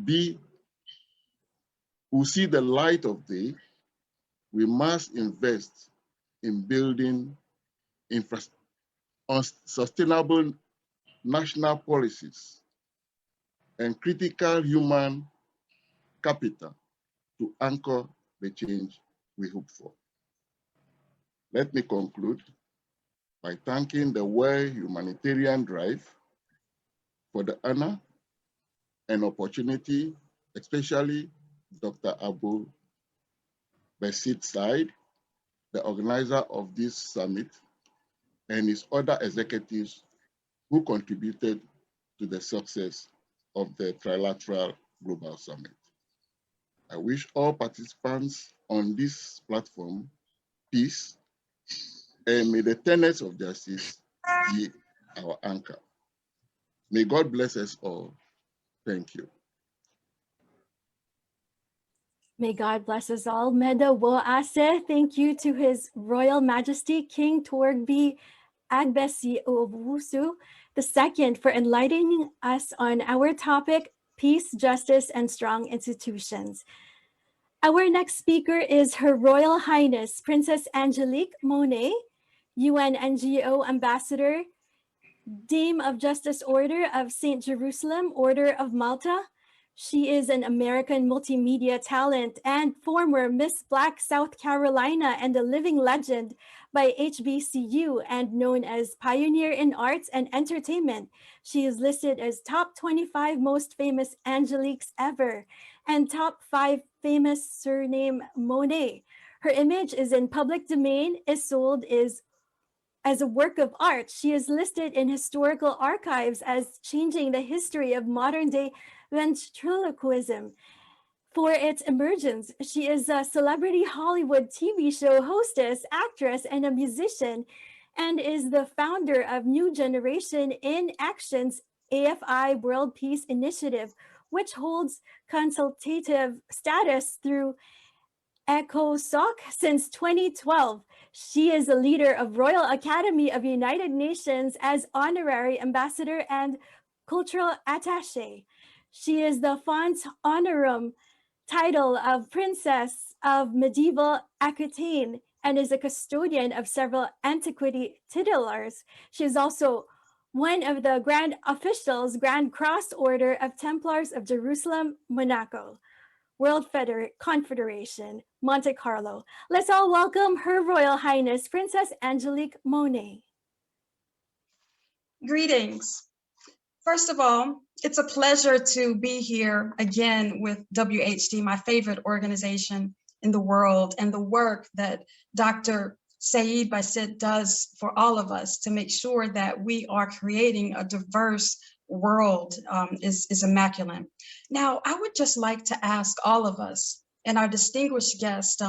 see the light of day, we must invest in building sustainable national policies and critical human capital to anchor the change we hope for. Let me conclude by thanking the World Humanitarian Drive for the honor and opportunity, especially Dr. Abdul Basit Syed, the organizer of this summit, and his other executives who contributed to the success of the Trilateral Global Summit. I wish all participants on this platform peace, and may the tenets of justice be our anchor. May God bless us all. Thank you. May God bless us all. Meda wo ase. Thank you to His Royal Majesty King TORGBI AGBESI AWUSI II for enlightening us on our topic, peace, justice, and strong institutions. Our next speaker is Her Royal Highness Princess Angelique Monet, UN NGO Ambassador, Dame of Justice Order of St. Jerusalem, Order of Malta. She is an American multimedia talent and former Miss Black South Carolina and a living legend by HBCU and known as Pioneer in Arts and Entertainment. She is listed as top 25 most famous Angeliques ever and top 5 famous surname Monet. Her image is in public domain, is sold as a work of art. She is listed in historical archives as changing the history of modern-day ventriloquism. For its emergence, she is a celebrity Hollywood TV show hostess, actress, and a musician, and is the founder of New Generation in Action's AFI World Peace Initiative, which holds consultative status through ECOSOC since 2012. She is a leader of Royal Academy of United Nations as honorary ambassador and cultural attaché. She is the Fons Honorum title of Princess of Medieval Aquitaine and is a custodian of several antiquity titulars. She is also one of the Grand Officials, Grand Cross Order of Templars of Jerusalem, Monaco, World Confederation, Monte Carlo. Let's all welcome Her Royal Highness Princess Angelique Monet. Greetings. First of all, it's a pleasure to be here again with WHD, my favorite organization in the world, and the work that Dr. Syed Basit does for all of us to make sure that we are creating a diverse world is immaculate. Now, I would just like to ask all of us and our distinguished guest,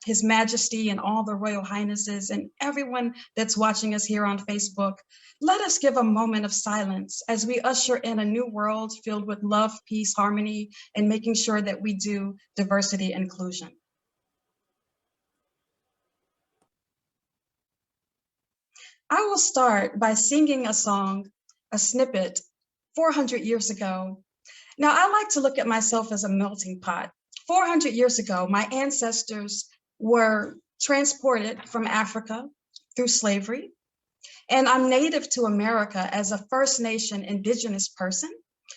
His Majesty and all the Royal Highnesses and everyone that's watching us here on Facebook, let us give a moment of silence as we usher in a new world filled with love, peace, harmony, and making sure that we do diversity and inclusion. I will start by singing a song, a snippet, 400 years ago. Now, I like to look at myself as a melting pot. 400 years ago, my ancestors were transported from Africa through slavery, and I'm native to America as a First Nation indigenous person,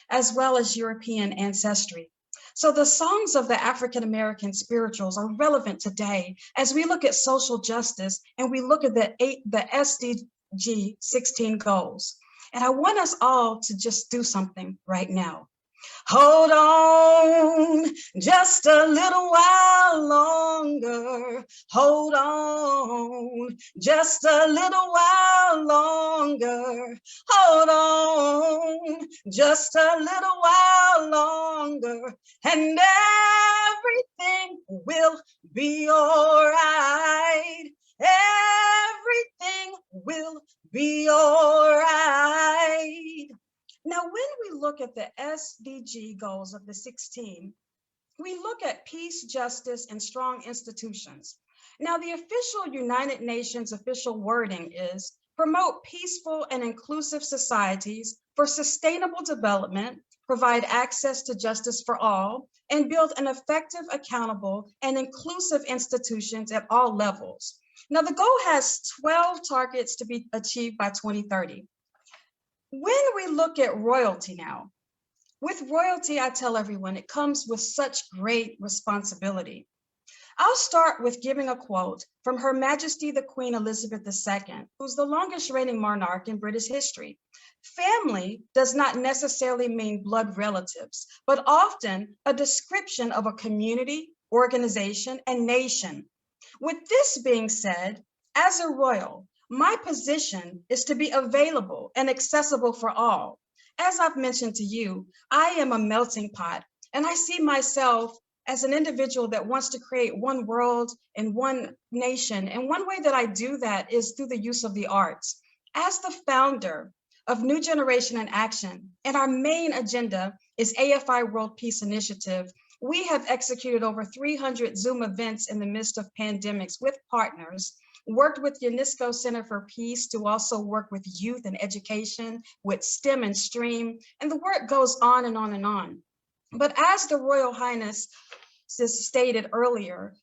as well as European ancestry. So the songs of the African-American spirituals are relevant today as we look at social justice and we look at the SDG 16 goals. And I want us all to just do something right now. Hold on just a little while longer. Hold on just a little while longer. Hold on just a little while longer. And everything will be all right. Everything will be all right. Now, when we look at the SDG goals of the 16, we look at peace, justice, and strong institutions. Now, the official United Nations official wording is promote peaceful and inclusive societies for sustainable development, provide access to justice for all, and build an effective, accountable, and inclusive institutions at all levels. Now, the goal has 12 targets to be achieved by 2030. When we look at royalty now, with royalty, I tell everyone, it comes with such great responsibility. I'll start with giving a quote from Her Majesty the Queen Elizabeth II, who's the longest reigning monarch in British history. Family does not necessarily mean blood relatives, but often a description of a community, organization, and nation. With this being said, as a royal, my position is to be available and accessible for all. As I've mentioned to you, I am a melting pot, and I see myself as an individual that wants to create one world and one nation. And one way that I do that is through the use of the arts. As the founder of New Generation in Action, and our main agenda is AFI World Peace Initiative, We have executed over 300 Zoom events in the midst of pandemics with partners, worked with UNESCO Center for Peace to also work with youth and education, with STEM and STREAM, and the work goes on and on and on. But as the Royal Highness stated earlier,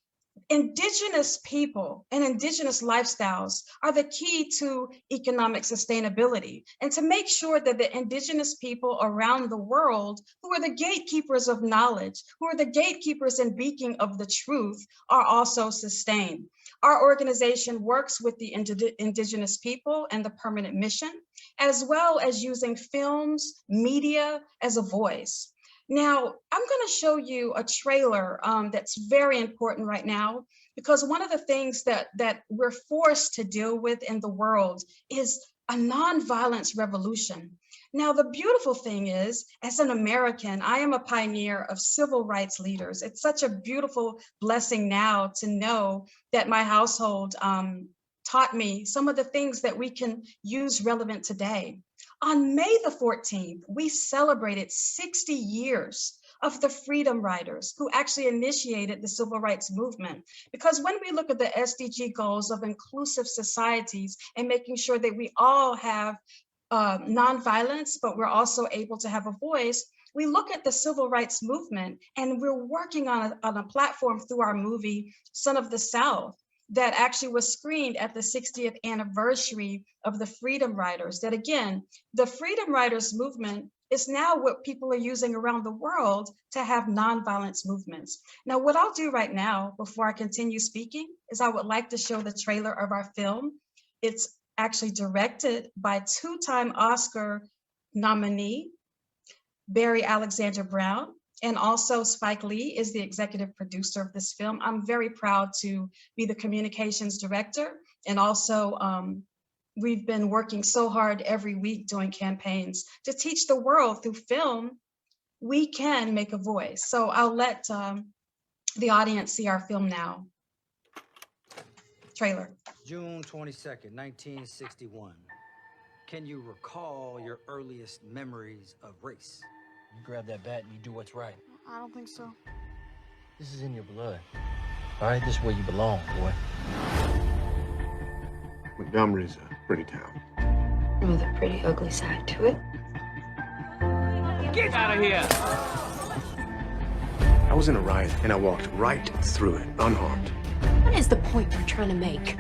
Indigenous people and Indigenous lifestyles are the key to economic sustainability, and to make sure that the Indigenous people around the world, who are the gatekeepers of knowledge, who are the gatekeepers and beacon of the truth, are also sustained. Our organization works with the Indigenous people and the permanent mission, as well as using films, media as a voice. Now, I'm going to show you a trailer that's very important right now, because one of the things that we're forced to deal with in the world is a nonviolence revolution. Now, the beautiful thing is, as an American, I am a pioneer of civil rights leaders. It's such a beautiful blessing now to know that my household taught me some of the things that we can use relevant today. On May the 14th, we celebrated 60 years of the freedom riders who actually initiated the civil rights movement. Because when we look at the SDG goals of inclusive societies and making sure that we all have nonviolence, but we're also able to have a voice, we look at the civil rights movement, and we're working on a platform through our movie, Son of the South, that actually was screened at the 60th anniversary of the Freedom Riders. That again, the Freedom Riders movement is now what people are using around the world to have nonviolence movements. Now, what I'll do right now, before I continue speaking, is I would like to show the trailer of our film. It's actually directed by two-time Oscar nominee, Barry Alexander Brown. And also Spike Lee is the executive producer of this film. I'm very proud to be the communications director. And also we've been working so hard every week doing campaigns to teach the world through film, we can make a voice. So I'll let the audience see our film now. Trailer. June 22nd, 1961. Can you recall your earliest memories of race? You grab that bat and you do what's right. I don't think so. This is in your blood. All right, this is where you belong, boy. Montgomery's a pretty town. With a pretty ugly side to it. Get out of here! I was in a riot and I walked right through it, unharmed. What is the point you're trying to make?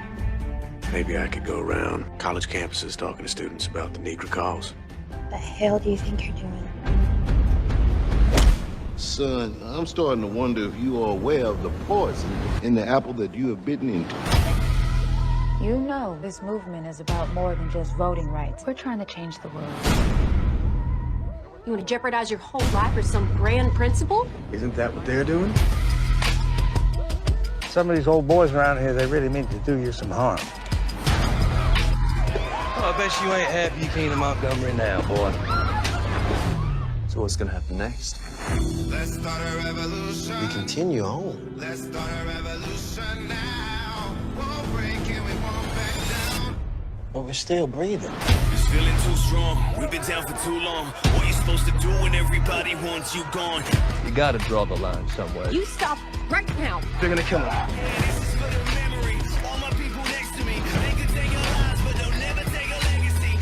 Maybe I could go around college campuses talking to students about the Negro cause. What the hell do you think you're doing? Son, I'm starting to wonder if you are aware of the poison in the apple that you have bitten into. You know this movement is about more than just voting rights. We're trying to change the world. You want to jeopardize your whole life for some grand principle? Isn't that what they're doing? Some of these old boys around here, they really mean to do you some harm. Oh, I bet you ain't happy you came to Montgomery now, boy. So what's gonna happen next? Let's start a revolution. We continue on. Let's start a revolution now. Won't break and we won't back down. But we're still breathing. It's feeling too strong. We've been down for too long. What you supposed to do when everybody wants you gone? You gotta draw the line somewhere. You stop right now. They're gonna kill him. Yeah, this is for the memory. All my people next to me. They could take our lives, but they'll never take a legacy.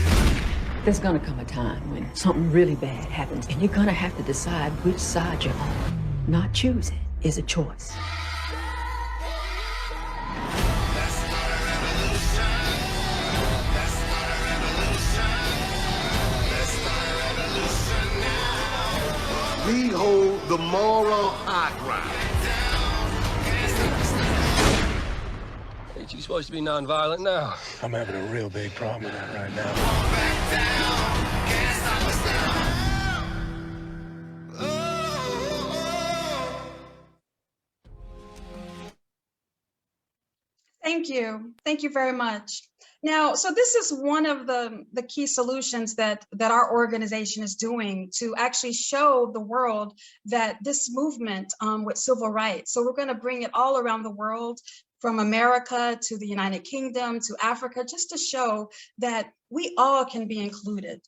There's gonna come a time when something really bad happens, and you're gonna have to decide which side you're on. Not choosing is a choice. Let's start a revolution. Let's start a revolution. Let's start a revolution now. We hold the moral high ground. Ain't you supposed to be nonviolent now? I'm having a real big problem with that right now. Thank you. Thank you very much. Now, so this is one of the key solutions that our organization is doing to actually show the world that this movement with civil rights, so we're going to bring it all around the world, from America to the United Kingdom to Africa, just to show that we all can be included.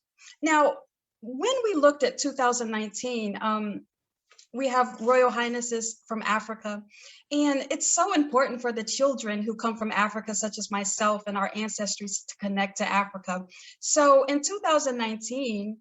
Now, when we looked at 2019, We have Royal Highnesses from Africa. And it's so important for the children who come from Africa, such as myself and our ancestries, to connect to Africa. So in 2019,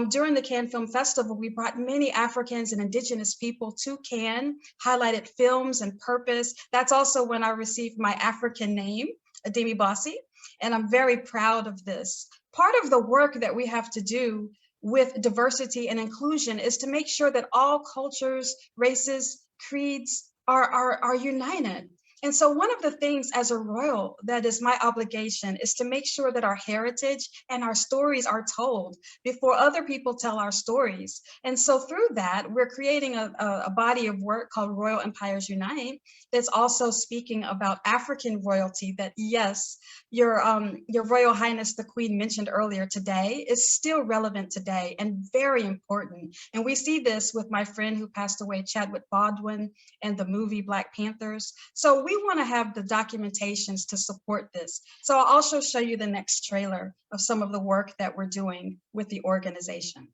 during the Cannes Film Festival, we brought many Africans and indigenous people to Cannes, highlighted films and purpose. That's also when I received my African name, Ademi Basi, and I'm very proud of this. Part of the work that we have to do with diversity and inclusion is to make sure that all cultures, races, creeds are united. And so one of the things as a royal that is my obligation is to make sure that our heritage and our stories are told before other people tell our stories. And so through that, we're creating a body of work called Royal Empires Unite that's also speaking about African royalty, that yes, your Royal Highness, the Queen mentioned earlier today, is still relevant today and very important. And we see this with my friend who passed away, Chadwick Baldwin, and the movie Black Panthers. So we want to have the documentations to support this. So I'll also show you the next trailer of some of the work that we're doing with the organization.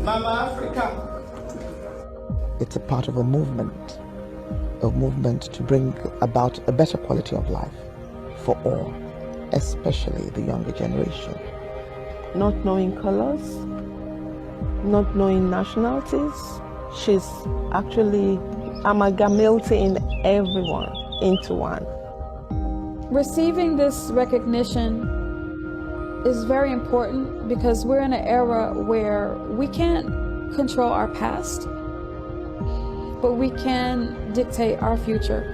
Mama Africa. It's a part of a movement to bring about a better quality of life for all, especially the younger generation. Not knowing colors, not knowing nationalities, she's actually amalgamating everyone into one. Receiving this recognition is very important because we're in an era where we can't control our past, but we can dictate our future.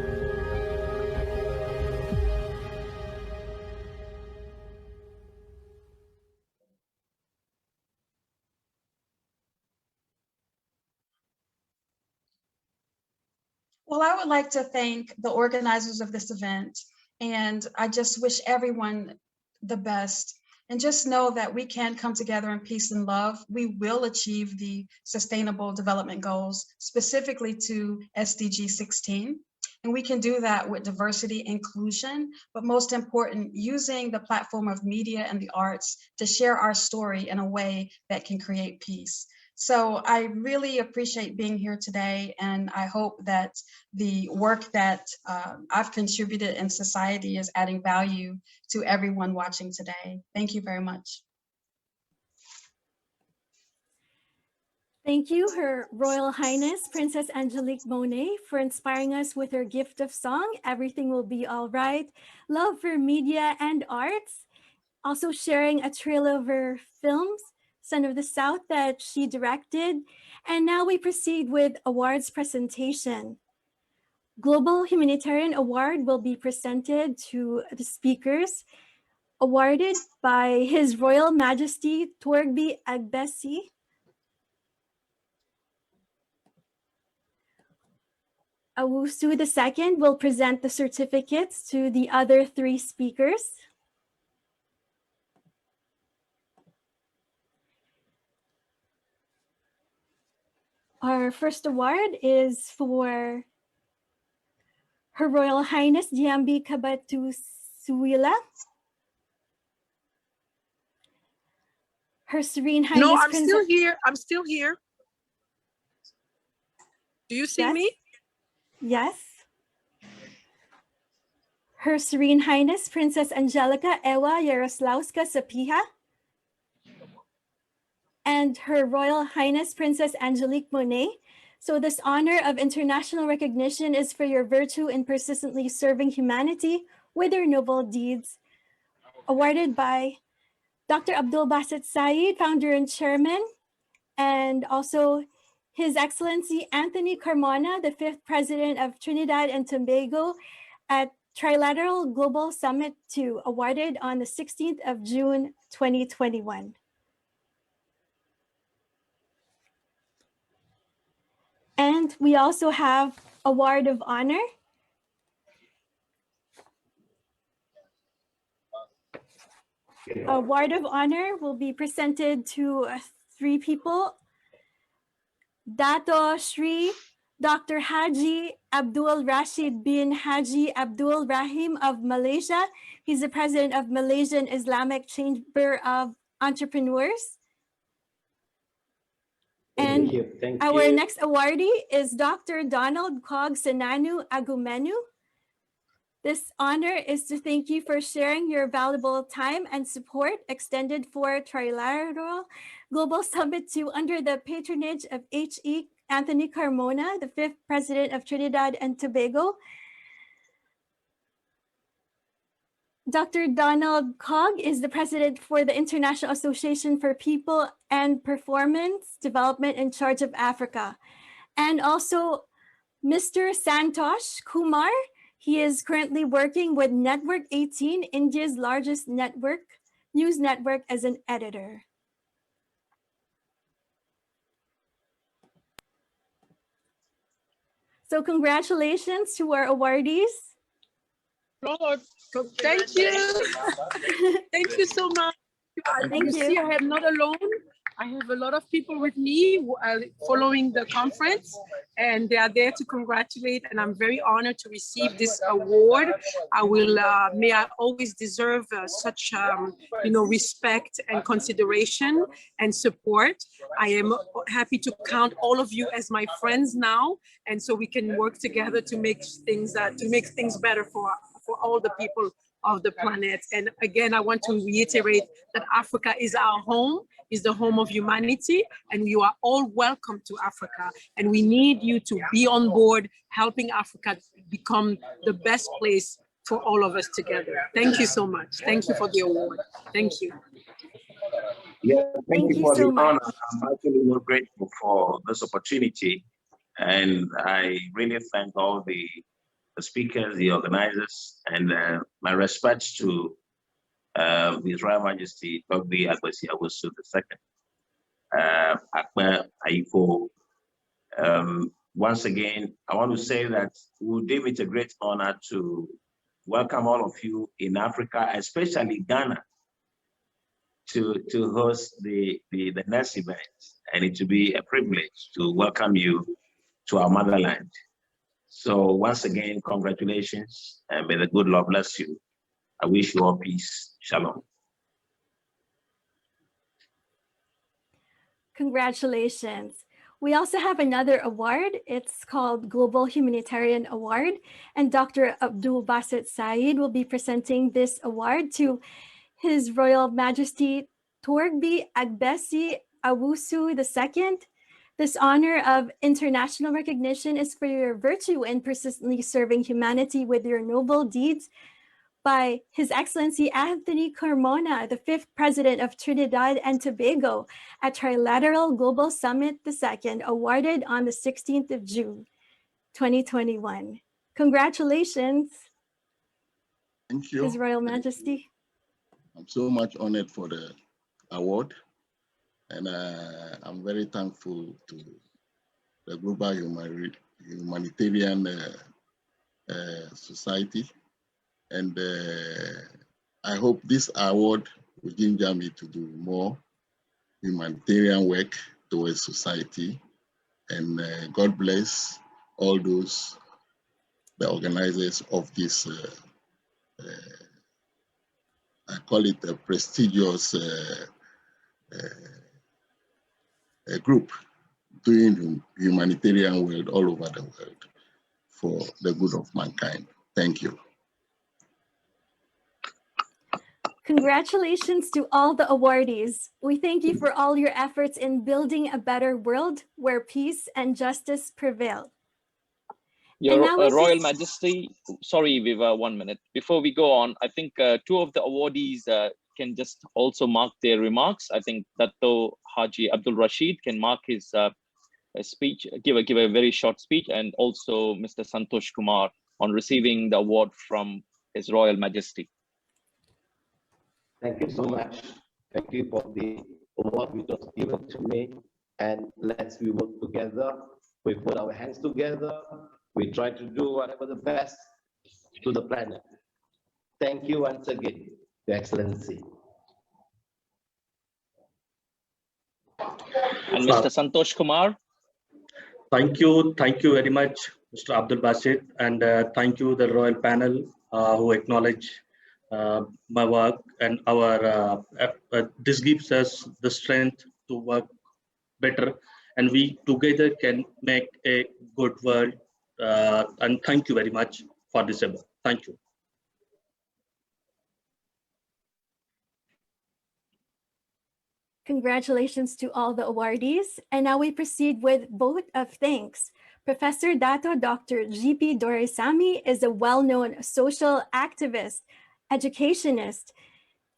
Well, I would like to thank the organizers of this event, and I just wish everyone the best. And just know that we can come together in peace and love. We will achieve the Sustainable Development Goals, specifically to SDG 16. And we can do that with diversity, inclusion, but most important, using the platform of media and the arts to share our story in a way that can create peace. So I really appreciate being here today, and I hope that the work that I've contributed in society is adding value to everyone watching today. Thank you very much. Thank you, Her Royal Highness Princess Angelique Monet, for inspiring us with her gift of song, Everything Will Be All Right, love for media and arts, also sharing a trail of her films, Son of the South, that she directed. And now we proceed with awards presentation. Global Humanitarian Award will be presented to the speakers, awarded by His Royal Majesty TORGBI AGBESI Awusi II will present the certificates to the other three speakers. Our first award is for Her Royal Highness Diambi Kabatusuwila. Her Serene Highness No, I'm Princess... still here. I'm still here. Do you see me? Yes. Her Serene Highness Princess Angelica Ewa Yaroslawska Sapiha. And Her Royal Highness Princess Angelique Monet. So this honor of international recognition is for your virtue in persistently serving humanity with your noble deeds. Awarded by Dr. Abdul Basit Syed, founder and chairman, and also His Excellency Anthony Carmona, the 5th President of Trinidad and Tobago, at Trilateral Global Summit 2, awarded on the 16th of June, 2021. And we also have Award of Honor Award of Honor will be presented to 3 people. Dato Shri Dr. Haji Abdul Rashid bin Haji Abdul Rahim of Malaysia. He's the president of Malaysian Islamic Chamber of Entrepreneurs. And Thank our you. next awardee is Dr. Donald Kog Senanu Agumenu. This honor is to thank you for sharing your valuable time and support extended for Trilateral Global Summit 2 under the patronage of H.E. Anthony Carmona, the 5th President of Trinidad and Tobago. Dr. Donald Cog is the President for the International Association for People and Performance Development in charge of Africa. And also Mr. Santosh Kumar. He is currently working with Network 18, India's largest news network, as an editor. So congratulations to our awardees. Lord, thank you. Thank you so much. Thank you. See, I am not alone. I have a lot of people with me who are following the conference, and they are there to congratulate, and I'm very honored to receive this award. I will, may I always deserve such, respect and consideration and support. I am happy to count all of you as my friends now, and so we can work together to make things better for all the people of the planet. And again, I want to reiterate that Africa is our home, is the home of humanity, and you are all welcome to Africa. And we need you to be on board helping Africa become the best place for all of us together. Thank you so much. Thank you for the award. Thank you. Yeah, thank you for so the honor. much. I'm actually more grateful for this opportunity. And I really thank all the speakers, the organizers, and my respects to His Royal Majesty TORGBI AGBESI AWUSI II. Akbar Aifo. Once again, I want to say that we will deem it a great honor to welcome all of you in Africa, especially Ghana, to host the next event, and it will be a privilege to welcome you to our motherland. So once again, congratulations, and may the good Lord bless you. I wish you all peace. Shalom. Congratulations. We also have another award. It's called Global Humanitarian Award, and Dr. Abdul Basit Syed will be presenting this award to His Royal Majesty TORGBI AGBESI AWUSI II. This honor of international recognition is for your virtue in persistently serving humanity with your noble deeds by His Excellency Anthony Carmona, the 5th President of Trinidad and Tobago, at Trilateral Global Summit II, awarded on the 16th of June, 2021. Congratulations. Thank you. His Royal Majesty. I'm so much honored for the award, and I'm very thankful to the Global Humanitarian Society. And I hope this award will ginger me to do more humanitarian work towards society. And God bless all those, the organizers of this, I call it a prestigious group doing humanitarian work all over the world for the good of mankind. Thank you. Congratulations to all the awardees. We thank you for all your efforts in building a better world where peace and justice prevail. Your Royal Majesty, sorry, Viva, 1 minute. Before we go on, I think 2 of the awardees can just also mark their remarks. I think Dato Haji Abdul Rashid can mark his speech, give a very short speech, and also Mr. Santosh Kumar on receiving the award from His Royal Majesty. Thank you so much. Thank you for the award which was given to me. And we work together. We put our hands together. We try to do whatever the best to the planet. Thank you once again, Your Excellency. And Mr. Santosh Kumar. Thank you very much, Mr. Abdul Basit, and thank you the royal panel who acknowledge my work and our. This gives us the strength to work better, and we together can make a good world. And thank you very much for this event. Thank you. Congratulations to all the awardees. And now we proceed with vote of thanks. Professor Dato Dr. G.P. Doraisamy is a well-known social activist, educationist,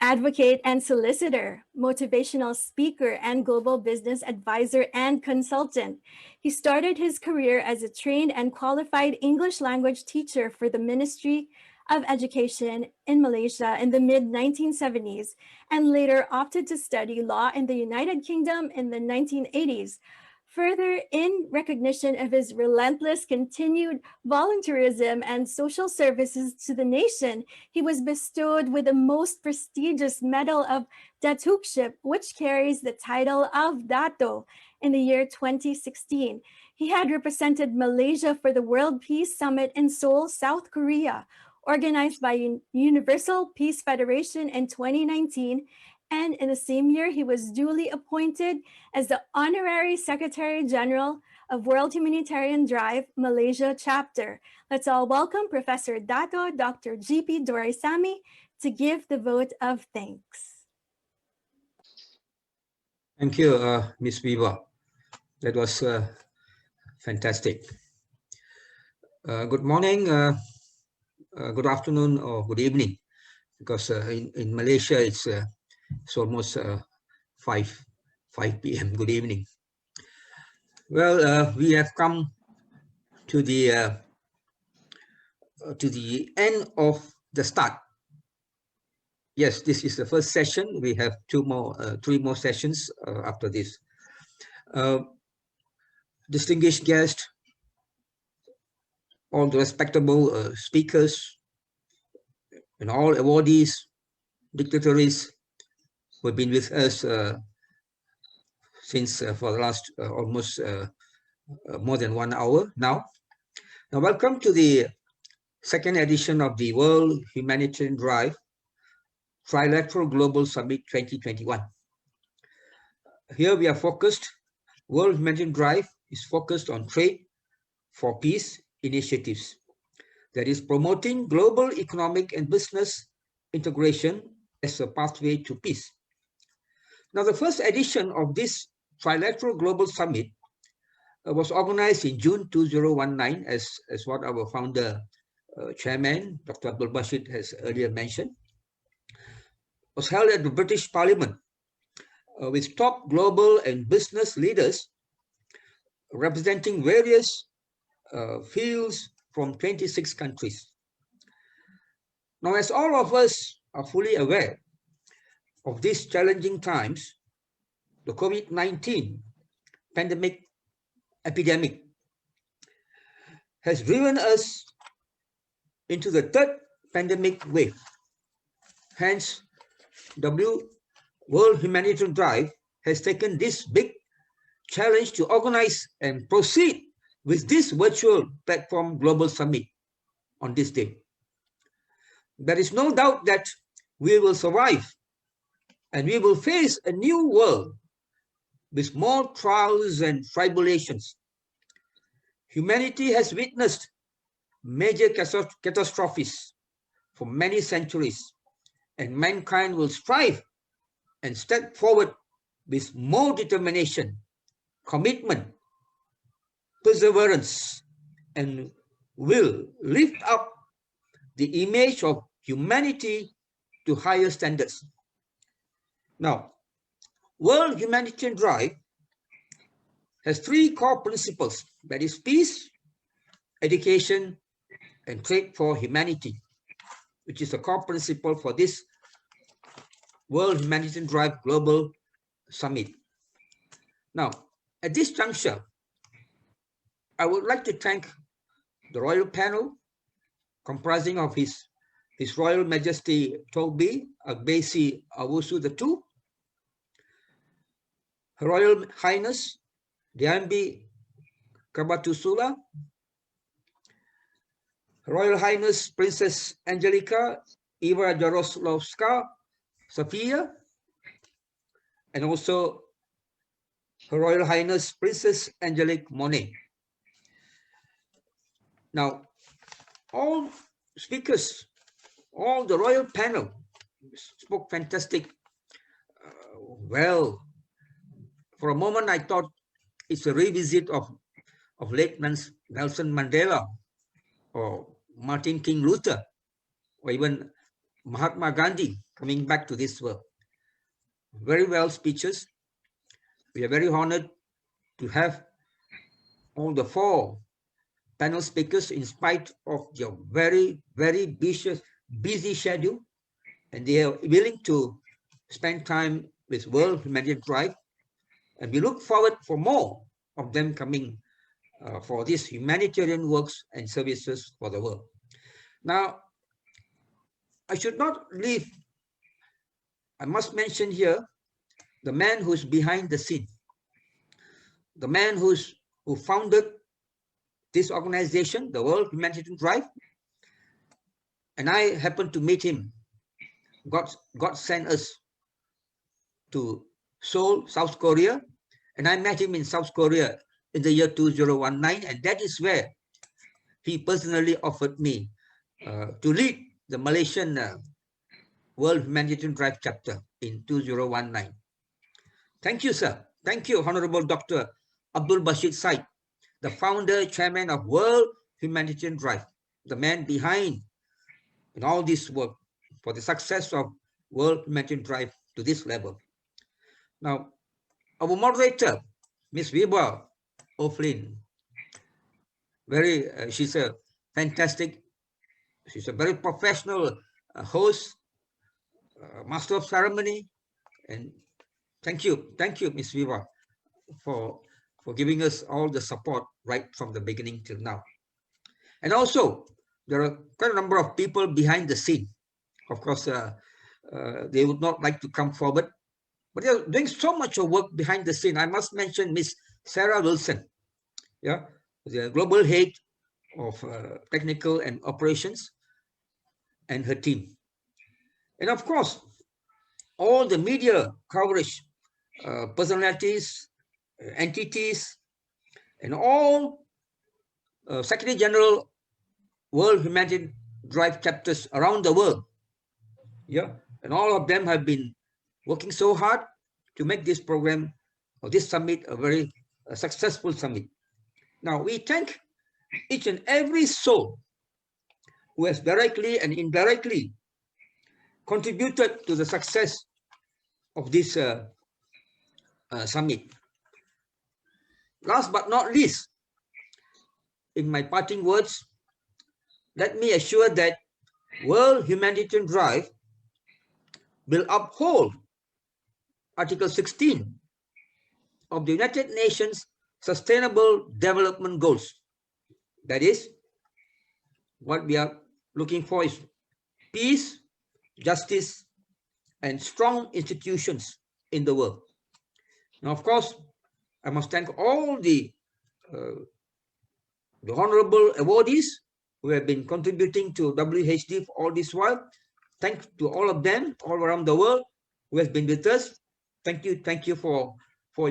advocate and solicitor, motivational speaker, and global business advisor and consultant. He started his career as a trained and qualified English language teacher for the Ministry of Education in Malaysia in the mid-1970s, and later opted to study law in the United Kingdom in the 1980s. Further, in recognition of his relentless continued volunteerism and social services to the nation, he was bestowed with the most prestigious Medal of Datukship, which carries the title of Dato, in the year 2016. He had represented Malaysia for the World Peace Summit in Seoul, South Korea, organized by Universal Peace Federation in 2019, and in the same year, he was duly appointed as the Honorary Secretary General of World Humanitarian Drive, Malaysia Chapter. Let's all welcome Professor Dato Dr. G.P. Doraisamy to give the vote of thanks. Thank you, Ms. Viva. That was fantastic. Good morning, good afternoon, or good evening, because in Malaysia it's almost 5 p.m. Good evening. Well, we have come to the end of the start. Yes, this is the first session. We have three more sessions after this. Distinguished guests, all the respectable speakers, and all awardees, dignitaries who have been with us since for the last almost more than 1 hour now. Now, welcome to the second edition of the World Humanitarian Drive Trilateral Global Summit 2021. Here we are focused, World Humanitarian Drive is focused on trade for peace initiatives, that is promoting global economic and business integration as a pathway to peace. Now, the first edition of this Trilateral Global Summit was organized in June 2019, as what our founder, chairman, Dr. Abdul Basit has earlier mentioned. It was held at the British Parliament with top global and business leaders representing various fields from 26 countries. Now, as all of us are fully aware of these challenging times, the COVID-19 epidemic has driven us into the third pandemic wave. Hence, World Humanitarian Drive has taken this big challenge to organize and proceed with this virtual platform global summit on this day. There is no doubt that we will survive and we will face a new world with more trials and tribulations. Humanity has witnessed major catastrophes for many centuries, and mankind will strive and step forward with more determination, commitment, perseverance, and will lift up the image of humanity to higher standards. Now, World Humanitarian Drive has three core principles, that is peace, education, and trade for humanity, which is a core principle for this World Humanitarian Drive Global Summit. Now, at this juncture, I would like to thank the royal panel comprising of His Royal Majesty TORGBI AGBESI AWUSI II, Her Royal Highness Diambi Kabatusula, Her Royal Highness Princess Angelica Eva Jaroslavska Sofia, and also Her Royal Highness Princess Angelique Monet. Now, all speakers, all the royal panel spoke fantastic. Well, for a moment I thought it's a revisit of late Nelson Mandela or Martin King Luther or even Mahatma Gandhi coming back to this world. Very well speeches. We are very honored to have all the 4 panel speakers in spite of their very, very busy schedule, and they are willing to spend time with World Humanitarian Drive, and we look forward for more of them coming for these humanitarian works and services for the world. Now, I should not leave, I must mention here the man who's behind the scene, the man who founded this organization, the World Humanitarian Drive, and I happened to meet him. God sent us to Seoul, South Korea, and I met him in South Korea in the year 2019, and that is where he personally offered me to lead the Malaysian World Humanitarian Drive chapter in 2019. Thank you, sir. Thank you, Honourable Dr. Abdul Basit Syed, the founder, chairman of World Humanitarian Drive, the man behind in all this work for the success of World Humanitarian Drive to this level. Now, our moderator, Ms. Viva O'Flynn, she's a fantastic, she's a very professional host, master of ceremony, and thank you, Ms. Viva, for giving us all the support right from the beginning till now. And also, there are quite a number of people behind the scene. Of course, they would not like to come forward, but they're doing so much of work behind the scene. I must mention Miss Sarah Wilson, the global head of technical and operations, and her team. And of course, all the media coverage, personalities, entities, and all Secretary General World Humanitarian Drive chapters around the world. And all of them have been working so hard to make this program or this summit a very successful summit. Now, we thank each and every soul who has directly and indirectly contributed to the success of this summit. Last but not least, in my parting words, let me assure that World Humanitarian Drive will uphold Article 16 of the United Nations Sustainable Development Goals. That is, what we are looking for is peace, justice, and strong institutions in the world. Now, of course, I must thank all the honorable awardees who have been contributing to WHD for all this while. Thanks to all of them all around the world who has been with us. Thank you for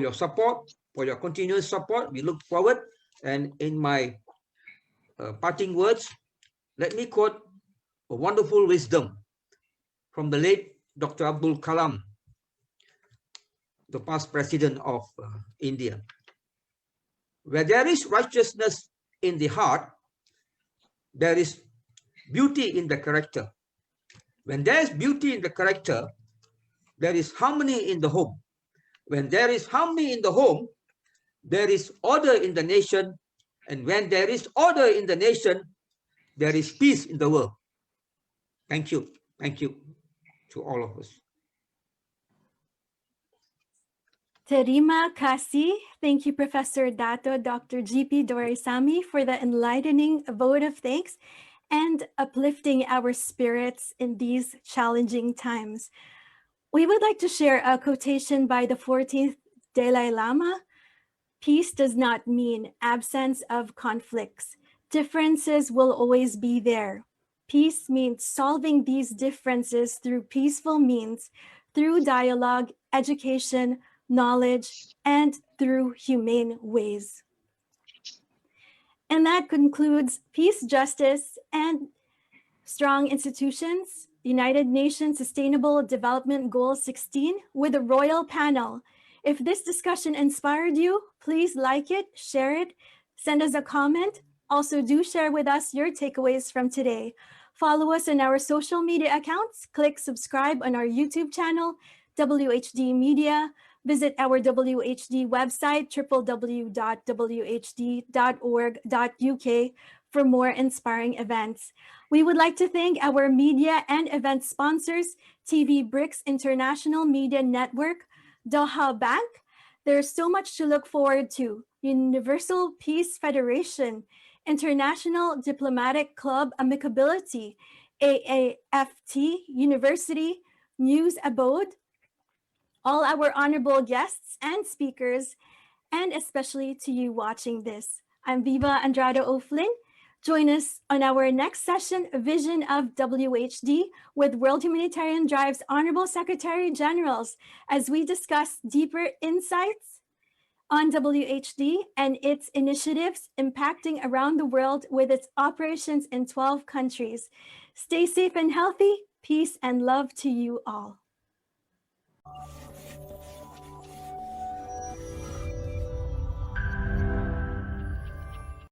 your support, for your continuous support. We look forward. And in my parting words, let me quote a wonderful wisdom from the late Dr. Abdul Kalam, the past president of India. Where there is righteousness in the heart, there is beauty in the character. When there is beauty in the character, there is harmony in the home. When there is harmony in the home, there is order in the nation. And when there is order in the nation, there is peace in the world. Thank you. Thank you to all of us. Terima kasih. Thank you, Professor Dato Dr. G.P. Doraisamy, for the enlightening vote of thanks and uplifting our spirits in these challenging times. We would like to share a quotation by the 14th Dalai Lama, peace does not mean absence of conflicts. Differences will always be there. Peace means solving these differences through peaceful means, through dialogue, education, knowledge, and through humane ways. And that concludes Peace, Justice, and Strong Institutions, United Nations Sustainable Development Goal 16 with a royal panel. If this discussion inspired you, please like it, share it, send us a comment. Also, do share with us your takeaways from today. Follow us on our social media accounts. Click subscribe on our YouTube channel, WHD Media. Visit our WHD website, www.whd.org.uk for more inspiring events. We would like to thank our media and event sponsors, TV Bricks International Media Network, Doha Bank. There's so much to look forward to. Universal Peace Federation, International Diplomatic Club Amicability, AAFT University, News Abode, all our honorable guests and speakers, and especially to you watching this. I'm Viva Andrade O'Flynn. Join us on our next session, Vision of WHD, with World Humanitarian Drive's Honorable Secretary Generals, as we discuss deeper insights on WHD and its initiatives impacting around the world with its operations in 12 countries. Stay safe and healthy. Peace and love to you all.